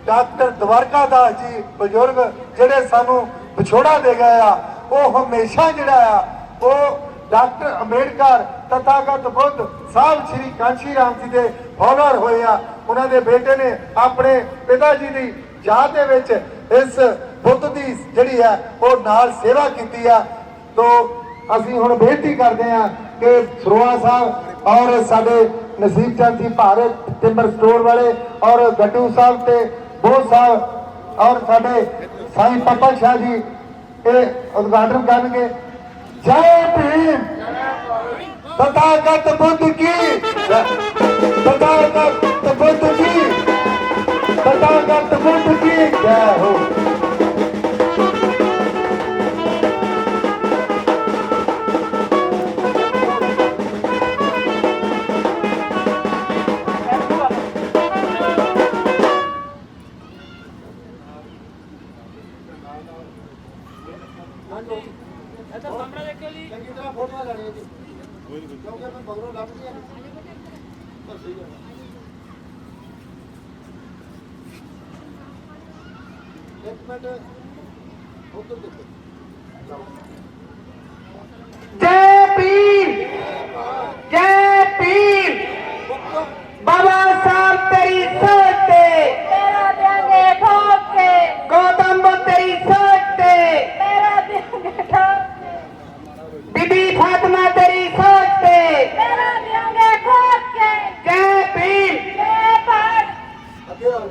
ਡਾਕਟਰ ਦਵਾਰਕਾ ਦਾਸ ਜੀ ਬਜ਼ੁਰਗ ਜਿਹੜੇ ਸਾਨੂੰ ਵਿਛੋੜਾ ਦੇ ਗਏ ਆ, ਉਹ ਹਮੇਸ਼ਾ ਜਿਹੜਾ ਆ ਉਹ ਡਾਕਟਰ ਅੰਬੇਡਕਰ ਤਥਾਗਤ ਬੁੱਧ ਸਾਹਿਬ ਸ਼੍ਰੀ ਕਾਂਸ਼ੀ ਰਾਮ ਜੀ ਦੇ ਫਾਲੋਅਰ ਹੋਏ ਆ। ਉਹਨਾਂ ਦੇ ਬੇਟੇ ਨੇ ਆਪਣੇ ਪਿਤਾ ਜੀ ਦੀ ਯਾਦ ਦੇ ਵਿੱਚ ਇਸ ਬੁੱਧ ਦੀ ਜਿਹੜੀ ਹੈ ਉਹ ਨਾਲ ਸੇਵਾ ਕੀਤੀ ਆ। ਤੋਂ ਅਸੀਂ ਹੁਣ ਬੇਨਤੀ ਕਰਦੇ ਆ ਕਿ ਸਰੋਆ ਸਾਹਿਬ ਔਰ ਸਾਡੇ ਨਸੀਬ ਚੰਦ ਜੀ ਭਾਰਤ ਟਿੰਬਰ ਸਟੋਰ ਵਾਲੇ ਔਰ ਗੱਡੂ ਸਾਹਿਬ ਤੇ ਬੋਧ ਸਾਹਿਬ ਔਰ ਸਾਡੇ ਸਾਈਂ ਪੱਪਾ ਸ਼ਾਹ ਜੀ ਇਹ ਉਦਘਾਟਨ ਕਰਨਗੇ। ਜੈ ਭੀਮ। ਤਥਾਗਤ ਬੁੱਧ ਕੀ, ਤਥਾਗਤ ਬੁੱਧ ਕੀ, ਤਥਾਗਤ ਬੁੱਧ ਕੀ ਜੈ ਹੋ। ਇੱਧਰ ਸਾਹਮਣੇ ਦੇਖਿਓ ਜੀ। ਚੰਗੀ ਤਰ੍ਹਾਂ ਫੋਟੋਆਂ ਲੈਣੀਆਂ ਜੀ ਕਿਉਂਕਿ ਮੈਂ ਬਗਰੋਂ ਲੱਭ ਗਿਆ ਤਾਂ ਸਹੀ ਹੈ। ਇੱਕ ਮਿੰਟ ਉੱਧਰ ਦੇਖੋ। जय पीर, जय पीर। बाबा साहब तेरी सोच पे तेरा देंगे ठोक के, गौतम बुद्ध तेरी सोच पे तेरा देंगे ठोक के, बीबी फातिमा तेरी सोच पे तेरा देंगे ठोक के। जय पीर। जय पाठ। ਅੱਗੇ ਆਓ।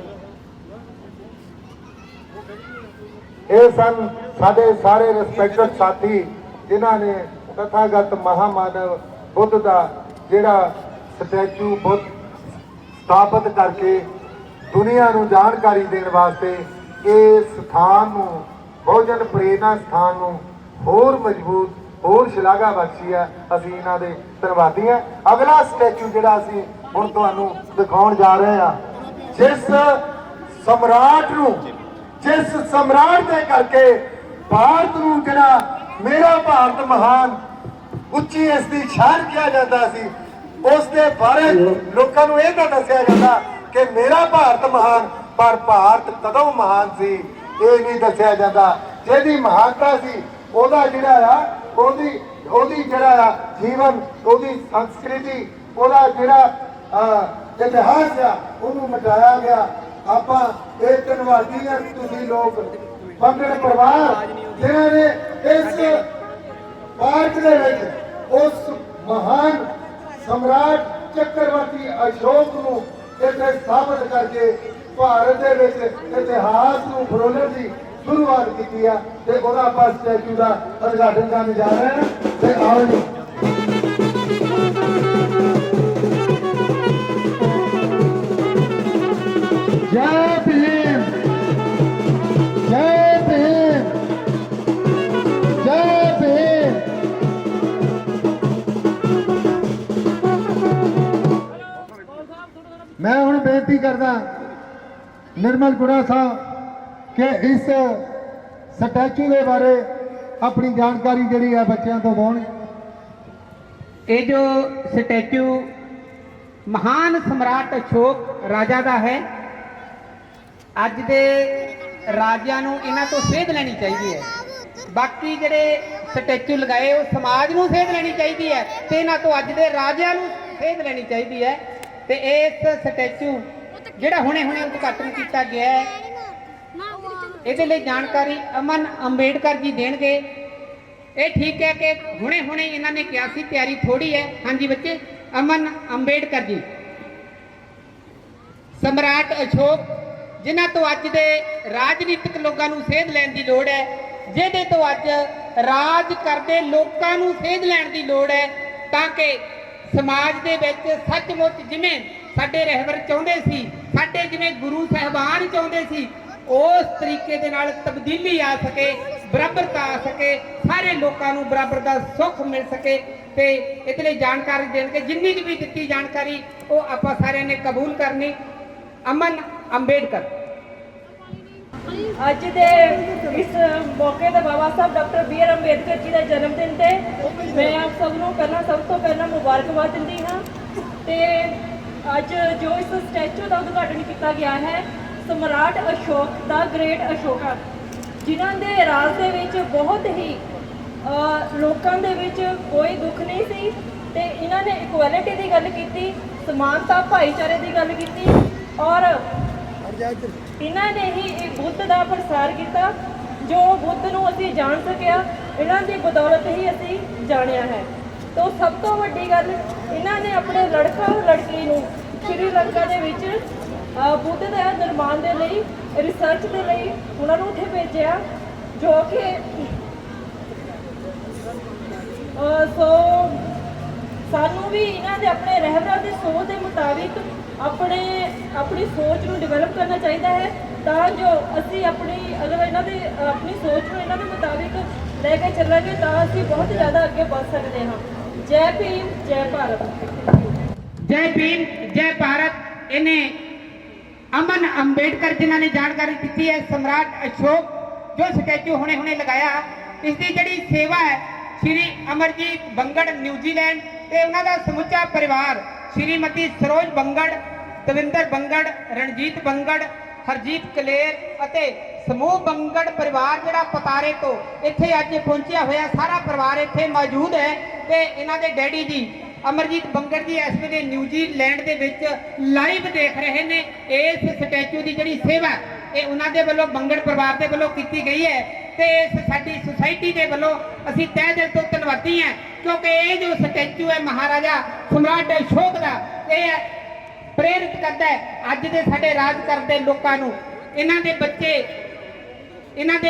ਇਹ ਸਨ ਸਾਡੇ ਸਾਰੇ ਰਿਸਪੈਕਟਡ ਸਾਥੀ ਜਿਨ੍ਹਾਂ ਨੇ ਤਥਾਗਤ ਮਹਾਮਾਨਵ ਬੁੱਧ ਦਾ ਜਿਹੜਾ ਸਟੈਚੂ ਬੁੱਧ ਸਥਾਪਿਤ ਕਰਕੇ ਦੁਨੀਆ ਨੂੰ ਜਾਣਕਾਰੀ ਦੇਣ ਵਾਸਤੇ ਇਸ ਸਥਾਨ ਨੂੰ ਬਹੁਜਨ ਪ੍ਰੇਰਨਾ ਸਥਾਨ ਨੂੰ ਹੋਰ ਮਜ਼ਬੂਤ ਹੋਰ ਸ਼ਲਾਘਾ ਬਖਸ਼ੀ ਹੈ। ਅਸੀਂ ਇਹਨਾਂ ਦੇ ਧੰਨਵਾਦੀ ਹਾਂ। ਅਗਲਾ ਸਟੈਚੂ ਜਿਹੜਾ ਅਸੀਂ ਹੁਣ ਤੁਹਾਨੂੰ ਦਿਖਾਉਣ ਜਾ ਰਹੇ ਹਾਂ, ਜਿਸ ਸਮਰਾਟ ਦੇ ਕਰਕੇ ਭਾਰਤ ਨੂੰ ਜਿਹੜਾ ਮੇਰਾ ਭਾਰਤ ਮਹਾਨ ਉੱਚੀ ਇਸ ਦੀ ਸ਼ਾਨ ਕਿਹਾ ਜਾਂਦਾ ਸੀ, ਉਸ ਦੇ ਬਾਰੇ ਲੋਕਾਂ ਨੂੰ ਇਹ ਤਾਂ ਦੱਸਿਆ ਜਾਂਦਾ ਕਿ ਮੇਰਾ ਭਾਰਤ ਮਹਾਨ ਪਰ ਭਾਰਤ ਕਦੋਂ ਮਹਾਨ ਸੀ ਇਹ ਨਹੀਂ ਦੱਸਿਆ ਜਾਂਦਾ। ਜਿਹਦੀ ਮਹਾਨਤਾ ਸੀ ਉਹਦਾ ਜਿਹੜਾ ਆ ਉਹਦੀ ਜਿਹੜਾ ਆ ਜੀਵਨ, ਉਹਦੀ ਸੰਸਕ੍ਰਿਤੀ, ਉਹਦਾ ਜਿਹੜਾ ਇਤਿਹਾਸ ਆ ਉਹਨੂੰ ਮਿਟਾਇਆ ਗਿਆ। ਆਪਾਂ ਇਹ ਧੰਨਵਾਦੀ ਆ ਤੁਸੀਂ ਲੋਕ ਬੰਗੜ ਪਰਿਵਾਰ ਜਿਨ੍ਹਾਂ ਨੇ ਇਸ ਪਾਰਕ ਦੇ ਵਿੱਚ ਉਸ ਮਹਾਨ ਸਮਰਾਟ ਚੱਕਰਵਰਤੀ ਅਸ਼ੋਕ ਨੂੰ ਇੱਥੇ ਸਥਾਪਿਤ ਕਰਕੇ ਭਾਰਤ ਦੇ ਵਿੱਚ ਇਤਿਹਾਸ ਨੂੰ ਫਰੋਲਣ ਦੀ ਸ਼ੁਰੂਆਤ ਕੀਤੀ ਆ ਤੇ ਉਹਦਾ ਆਪਾਂ ਸਟੈਚੂ ਦਾ ਉਦਘਾਟਨ ਕਰਨ ਜਾ ਰਹੇ ਹਾਂ। ਤੇ ਆਓ ਜੀ ਜੈ ਭੀਮ, ਜੈ ਭੀਮ, ਜੈ ਭੀਮ। ਮੈਂ ਹੁਣ ਬੇਨਤੀ ਕਰਦਾ ਨਿਰਮਲ ਗੁੜਾ ਸਾਹਿਬ ਕਿ ਇਸ ਸਟੈਚੂ ਦੇ ਬਾਰੇ ਆਪਣੀ ਜਾਣਕਾਰੀ ਜਿਹੜੀ ਹੈ ਬੱਚਿਆਂ ਤੋਂ ਦਿਉਣ। ਇਹ ਜੋ ਸਟੈਚੂ ਮਹਾਨ ਸਮਰਾਟ ਅਸ਼ੋਕ ਰਾਜਾ ਦਾ ਹੈ। ਅੱਜ ਦੇ ਰਾਜਿਆਂ ਨੂੰ ਇਹਨਾਂ ਤੋਂ ਸੇਧ ਲੈਣੀ ਚਾਹੀਦੀ ਹੈ। ਬਾਕੀ ਜਿਹੜੇ ਸਟੈਚੂ ਲਗਾਏ ਉਹ ਸਮਾਜ ਨੂੰ ਸੇਧ ਲੈਣੀ ਚਾਹੀਦੀ ਹੈ ਤੇ ਇਹਨਾਂ ਤੋਂ ਅੱਜ ਦੇ ਰਾਜਿਆਂ ਨੂੰ ਸੇਧ ਲੈਣੀ ਚਾਹੀਦੀ ਹੈ। ਤੇ ਇਸ ਸਟੈਚੂ ਜਿਹੜਾ ਹੁਣੇ ਉਦਘਾਟਨ ਕੀਤਾ ਗਿਆ ਹੈ, ਇਹਦੇ ਲਈ ਜਾਣਕਾਰੀ ਅਮਨ ਅੰਬੇਡਕਰ ਜੀ ਦੇਣਗੇ। ਇਹ ਠੀਕ ਹੈ ਕਿ ਹੁਣੇ ਇਹਨਾਂ ਨੇ ਕਿਹਾ ਸੀ ਤਿਆਰੀ ਥੋੜੀ ਹੈ। ਹਾਂਜੀ ਬੱਚੇ, ਅਮਨ ਅੰਬੇਡਕਰ ਜੀ, ਸਮਰਾਟ ਅਸ਼ੋਕ ਜਿਨ੍ਹਾਂ ਤੋਂ ਅੱਜ ਦੇ ਰਾਜਨੀਤਿਕ ਲੋਕਾਂ ਨੂੰ ਸੇਧ ਲੈਣ ਦੀ ਲੋੜ ਹੈ, ਜਿਹਦੇ ਤੋਂ ਅੱਜ ਰਾਜ ਕਰਦੇ ਲੋਕਾਂ ਨੂੰ ਸੇਧ ਲੈਣ ਦੀ ਲੋੜ ਹੈ, ਤਾਂ ਕਿ ਸਮਾਜ ਦੇ ਵਿੱਚ ਸੱਚਮੁੱਚ ਜਿਵੇਂ ਸਾਡੇ ਰਹਿਬਰ ਚਾਹੁੰਦੇ ਸੀ, ਸਾਡੇ ਜਿਵੇਂ ਗੁਰੂ ਸਾਹਿਬਾਨ ਚਾਹੁੰਦੇ ਸੀ, ਉਸ ਤਰੀਕੇ ਦੇ ਨਾਲ ਤਬਦੀਲੀ ਆ ਸਕੇ, ਬਰਾਬਰਤਾ ਆ ਸਕੇ, ਸਾਰੇ ਲੋਕਾਂ ਨੂੰ ਬਰਾਬਰ ਦਾ ਸੁੱਖ ਮਿਲ ਸਕੇ। ਤੇ ਇਹਦੇ ਲਈ ਜਾਣਕਾਰੀ ਦੇਣਗੇ। ਜਿੰਨੀ ਵੀ ਦਿੱਤੀ ਜਾਣਕਾਰੀ ਉਹ ਆਪਾਂ ਸਾਰਿਆਂ ਨੇ ਕਬੂਲ ਕਰਨੀ। ਅਮਨ ਅੰਬੇਡਕਰ। ਅੱਜ ਦੇ ਇਸ ਮੌਕੇ ਤੇ ਬਾਬਾ ਸਾਹਿਬ doctor B R Ambedkar ji ਦਾ ਜਨਮ ਦਿਨ ਤੇ ਮੈਂ ਆਪ ਸਭ ਨੂੰ ਸਭ ਤੋਂ ਪਹਿਲਾਂ ਮੁਬਾਰਕਬਾਦ ਦਿੰਦੀ ਹਾਂ। ਤੇ ਅੱਜ ਜੋ ਇਸ ਸਟੈਚੂ ਦਾ ਉਦਘਾਟਨ ਕੀਤਾ ਗਿਆ ਹੈ, ਸਮਰਾਟ ਅਸ਼ੋਕ ਦਾ ਗ੍ਰੇਟ ਅਸ਼ੋਕਾ, ਜਿਨ੍ਹਾਂ ਦੇ ਰਾਜ ਦੇ ਵਿੱਚ ਬਹੁਤ ਹੀ ਲੋਕਾਂ ਦੇ ਵਿੱਚ ਕੋਈ ਦੁੱਖ ਨਹੀਂ ਸੀ ਤੇ ਇਹਨਾਂ ਨੇ ਇਕੁਐਲਿਟੀ ਦੀ ਗੱਲ ਕੀਤੀ, ਸਮਾਨਤਾ ਭਾਈਚਾਰੇ ਦੀ ਗੱਲ ਕੀਤੀ ਔਰ ਇਹਨਾਂ ਨੇ ਹੀ ਇਹ ਬੁੱਧ ਦਾ ਪ੍ਰਸਾਰ ਕੀਤਾ। ਜੋ ਬੁੱਧ ਨੂੰ ਅਸੀਂ ਜਾਣ ਸਕਿਆ ਇਹਨਾਂ ਦੀ ਬਦੌਲਤ ਹੀ ਅਸੀਂ ਜਾਣਿਆ ਹੈ। ਤਾਂ ਸਭ ਤੋਂ ਵੱਡੀ ਗੱਲ, ਇਹਨਾਂ ਨੇ ਆਪਣੇ ਲੜਕਾ ਲੜਕੀ ਨੂੰ ਸ਼੍ਰੀਲੰਕਾ ਦੇ ਵਿੱਚ ਬੁੱਧ ਦਾ ਨਿਰਮਾਣ ਦੇ ਲਈ, ਰਿਸਰਚ ਦੇ ਲਈ ਉਹਨਾਂ ਨੂੰ ਉੱਥੇ ਭੇਜਿਆ, ਜੋ ਕਿ ਸੋ ਸਾਨੂੰ ਵੀ ਇਹਨਾਂ ਦੇ ਆਪਣੇ ਰਹਿਬਰਾਂ ਦੀ ਸੋਚ ਦੇ ਮੁਤਾਬਿਕ ਆਪਣੀ ਸੋਚ ਨੂੰ ਡਿਵੈਲਪ ਕਰਨਾ ਚਾਹੀਦਾ ਹੈ, ਤਾਂ ਜੋ ਅਸੀਂ ਅਗਰ ਇਹਨਾਂ ਦੀ ਆਪਣੀ ਸੋਚ ਨੂੰ ਇਹਨਾਂ ਦੇ ਮੁਤਾਬਿਕ ਲੈ ਕੇ ਚੱਲਾਂਗੇ ਤਾਂ ਅਸੀਂ ਬਹੁਤ ਜ਼ਿਆਦਾ ਅੱਗੇ ਵੱਧ ਸਕਦੇ ਹਾਂ। ਜੈ ਭੀਮ, ਜੈ ਭਾਰਤ। ਜੈ ਭੀਮ, ਜੈ ਭਾਰਤ। ਇਹਨੇ ਅਮਨ ਅੰਬੇਡਕਰ ਜਿਨ੍ਹਾਂ ਨੇ ਜਾਣਕਾਰੀ ਦਿੱਤੀ ਹੈ। ਸਮਰਾਟ ਅਸ਼ੋਕ ਜੋ ਸਟੈਚੂ ਹੁਣੇ ਲਗਾਇਆ, ਇਸ ਦੀ ਜਿਹੜੀ ਸੇਵਾ ਹੈ ਸ਼੍ਰੀ ਅਮਰਜੀਤ ਬੰਗੜ ਨਿਊਜ਼ੀਲੈਂਡ ਤੇ ਉਹਨਾਂ ਦਾ ਸਮੁੱਚਾ ਪਰਿਵਾਰ, ਸ਼੍ਰੀਮਤੀ ਸਰੋਜ ਬੰਗੜ, ਦਵਿੰਦਰ ਬੰਗੜ, ਰਣਜੀਤ ਬੰਗੜ, ਹਰਜੀਤ ਕਲੇਰ ਅਤੇ ਸਮੂਹ ਬੰਗੜ ਪਰਿਵਾਰ ਜਿਹੜਾ ਪਤਾਰੇ ਤੋਂ ਇੱਥੇ ਅੱਜ ਪਹੁੰਚਿਆ ਹੋਇਆ, ਸਾਰਾ ਪਰਿਵਾਰ ਇੱਥੇ ਮੌਜੂਦ ਹੈ। ਤੇ ਇਹਨਾਂ ਦੇ ਡੈਡੀ ਜੀ ਅਮਰਜੀਤ ਬੰਗੜ ਜੀ ਇਸ ਵੇਲੇ ਨਿਊਜ਼ੀਲੈਂਡ ਦੇ ਵਿੱਚ ਲਾਈਵ ਦੇਖ ਰਹੇ ਨੇ। ਇਸ ਸਟੈਚੂ ਦੀ ਜਿਹੜੀ ਸੇਵਾ ਇਹ ਉਹਨਾਂ ਦੇ ਵੱਲੋਂ, ਬੰਗੜ ਪਰਿਵਾਰ ਦੇ ਵੱਲੋਂ ਕੀਤੀ ਗਈ ਹੈ ਤੇ ਇਸ ਸਾਡੀ ਸੁਸਾਇਟੀ ਦੇ ਵੱਲੋਂ ਅਸੀਂ ਤਹਿ ਦਿਲ ਤੋਂ ਧੰਨਵਾਦੀ ਹਾਂ, ਕਿਉਂਕਿ ਇਹ ਜੋ ਸਟੈਚੂ ਹੈ ਮਹਾਰਾਜਾ ਸਮਰਾਟ ਅਸ਼ੋਕ ਦਾ, ਇਹ ਪ੍ਰੇਰਿਤ ਕਰਦਾ ਹੈ ਅੱਜ ਦੇ ਸਾਡੇ ਰਾਜ ਕਰਦੇ ਲੋਕਾਂ ਨੂੰ। ਇਹਨਾਂ ਦੇ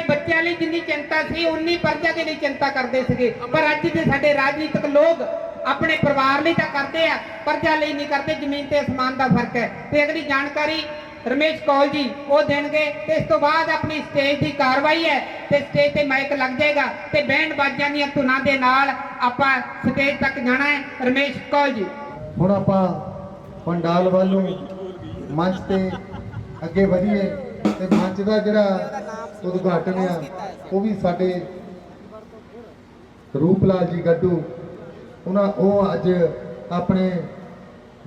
ਬੱਚਿਆਂ ਲਈ ਜਿੰਨੀ ਚਿੰਤਾ ਸੀ ਉਨੀ ਪ੍ਰਜਾ ਦੇ ਲਈ ਚਿੰਤਾ ਕਰਦੇ ਸੀਗੇ, ਪਰ ਅੱਜ ਦੇ ਸਾਡੇ ਰਾਜਨੀਤਿਕ ਲੋਕ ਆਪਣੇ ਪਰਿਵਾਰ ਲਈ ਤਾਂ ਕਰਦੇ ਆ, ਪ੍ਰਜਾ ਲਈ ਨਹੀਂ ਕਰਦੇ। ਜ਼ਮੀਨ ਤੇ ਅਸਮਾਨ ਦਾ ਫਰਕ ਹੈ। ਤੇ ਅਗਲੀ ਜਾਣਕਾਰੀ ਰਮੇਸ਼ ਕੌਲ ਜੀ ਉਹ ਦੇਣਗੇ ਤੇ ਇਸ ਤੋਂ ਬਾਅਦ ਆਪਣੀ ਸਟੇਜ ਦੀ ਕਾਰਵਾਈ ਹੈ ਤੇ ਸਟੇਜ ਤੇ ਮਾਈਕ ਲੱਗ ਜਾਏਗਾ ਤੇ ਬੈਂਡ ਬਾਜਿਆਂ ਦੀਆਂ ਧੁਨਾਂ ਦੇ ਨਾਲ ਆਪਾਂ ਸਟੇਜ ਤੱਕ ਜਾਣਾ ਹੈ। ਰਮੇਸ਼ ਕੌਲ ਜੀ। ਹੁਣ ਆਪਾਂ ਪੰਡਾਲ ਵੱਲੋਂ ਮੰਚ ਤੇ ਅੱਗੇ ਵਧੀਏ ਤੇ ਮੰਚ ਦਾ ਜਿਹੜਾ ਉਦਘਾਟਨ ਆ ਉਹ ਵੀ ਸਾਡੇ ਰੂਪ ਲਾਲ ਜੀ ਗੱਡੂ ਉਹ ਅੱਜ ਆਪਣੇ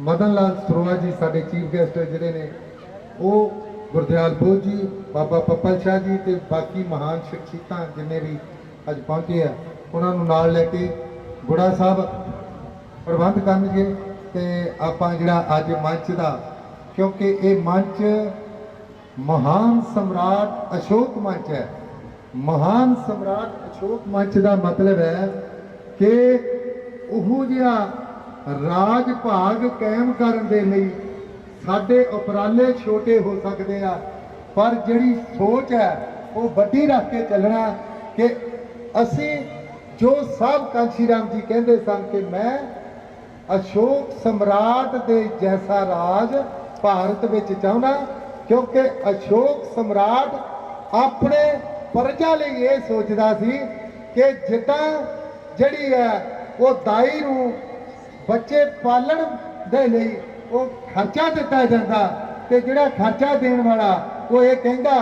ਮਦਨ ਲਾਲ ਸਰੋਆ ਜੀ ਸਾਡੇ ਚੀਫ ਗੈਸਟ ਜਿਹੜੇ ਨੇ ਉਹ ਗੁਰਦਿਆਲ ਬੋਧ ਜੀ, ਬਾਬਾ ਪੱਪਲ ਸ਼ਾਹ ਜੀ ਤੇ ਬਾਕੀ ਮਹਾਨ ਸ਼ਖਸੀਅਤਾਂ ਜਿੰਨੇ ਵੀ ਅੱਜ ਪਹੁੰਚੇ ਆ, ਉਹਨਾਂ ਨੂੰ ਨਾਲ ਲੈ ਕੇ ਗੁੜਾ ਸਾਹਿਬ ਪ੍ਰਬੰਧ ਕਰਨਗੇ। ਤੇ ਆਪਾਂ ਜਿਹੜਾ ਅੱਜ ਮੰਚ ਦਾ, ਕਿਉਂਕਿ ਇਹ ਮੰਚ ਮਹਾਨ ਸਮਰਾਟ ਅਸ਼ੋਕ ਮੰਚ ਹੈ। ਮਹਾਨ ਸਮਰਾਟ ਅਸ਼ੋਕ ਮੰਚ ਦਾ ਮਤਲਬ ਹੈ ਕਿ ਉਹ ਜਿਹਾ ਰਾਜ ਭਾਗ ਕਾਇਮ ਕਰਨ ਦੇ ਲਈ ਸਾਡੇ ਉਪਰਾਲੇ ਛੋਟੇ ਹੋ ਸਕਦੇ ਆ, ਪਰ ਜਿਹੜੀ ਸੋਚ ਹੈ ਉਹ ਵੱਡੀ ਰੱਖ ਕੇ ਚੱਲਣਾ ਕਿ ਅਸੀਂ ਜੋ ਸਾਹਿਬ ਕਾਂਸ਼ੀ ਰਾਮ ਜੀ ਕਹਿੰਦੇ ਸਨ ਕਿ ਮੈਂ ਅਸ਼ੋਕ ਸਮਰਾਟ ਦੇ ਜੈਸਾ ਰਾਜ ਭਾਰਤ ਵਿੱਚ ਚਾਹੁੰਦਾ, ਕਿਉਂਕਿ ਅਸ਼ੋਕ ਸਮਰਾਟ ਆਪਣੇ ਪ੍ਰਜਾ ਲਈ ਇਹ ਸੋਚਦਾ ਸੀ ਕਿ ਜਿੱਦਾਂ ਜਿਹੜੀ ਹੈ ਉਹ ਦਾਈ ਨੂੰ ਬੱਚੇ ਪਾਲਣ ਦੇ ਲਈ ਉਹ ਖਰਚਾ ਦਿੱਤਾ ਜਾਂਦਾ, ਤੇ ਜਿਹੜਾ ਖਰਚਾ ਦੇਣ ਵਾਲਾ ਉਹ ਇਹ ਕਹਿੰਦਾ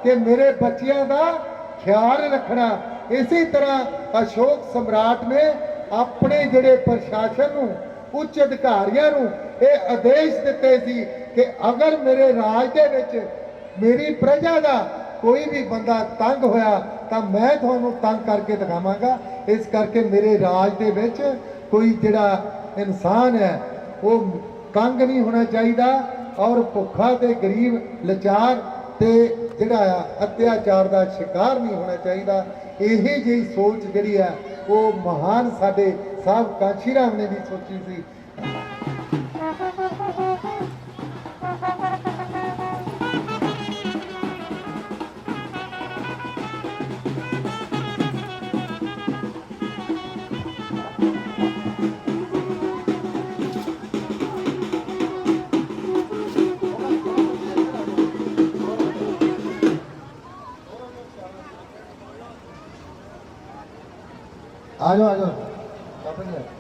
ਕਿ ਮੇਰੇ ਬੱਚਿਆਂ ਦਾ ਖਿਆਲ ਰੱਖਣਾ। ਇਸੇ ਤਰ੍ਹਾਂ ਅਸ਼ੋਕ ਸਮਰਾਟ ਨੇ ਆਪਣੇ ਜਿਹੜੇ ਪ੍ਰਸ਼ਾਸਨ ਨੂੰ, ਉੱਚ ਅਧਿਕਾਰੀਆਂ ਨੂੰ ਇਹ ਆਦੇਸ਼ ਦਿੱਤੇ ਸੀ ਕਿ ਅਗਰ ਮੇਰੇ ਰਾਜ ਦੇ ਵਿੱਚ ਮੇਰੀ ਪ੍ਰਜਾ ਦਾ ਕੋਈ ਵੀ ਬੰਦਾ ਤੰਗ ਹੋਇਆ ਤਾਂ ਮੈਂ ਤੁਹਾਨੂੰ ਤੰਗ ਕਰਕੇ ਦਿਖਾਵਾਂਗਾ। ਇਸ ਕਰਕੇ ਮੇਰੇ ਰਾਜ ਦੇ ਵਿੱਚ ਕੋਈ ਜਿਹੜਾ ਇਨਸਾਨ ਹੈ ਉਹ ਤੰਗ ਨਹੀਂ ਹੋਣਾ ਚਾਹੀਦਾ, ਔਰ ਭੁੱਖਾ ਤੇ ਗਰੀਬ ਲਾਚਾਰ ਤੇ ਜਿਹੜਾ ਅਤਿਆਚਾਰ ਦਾ ਸ਼ਿਕਾਰ ਨਹੀਂ ਹੋਣਾ ਚਾਹੀਦਾ। ਇਹੀ ਜਿਹੀ ਸੋਚ ਜਿਹੜੀ ਹੈ ਉਹ ਮਹਾਨ ਸਾਡੇ ਸਾਹਿਬ ਕਾਂਸ਼ੀ ਰਾਮ ਨੇ ਵੀ ਸੋਚੀ ਸੀ। आ जाओ बाबा जी।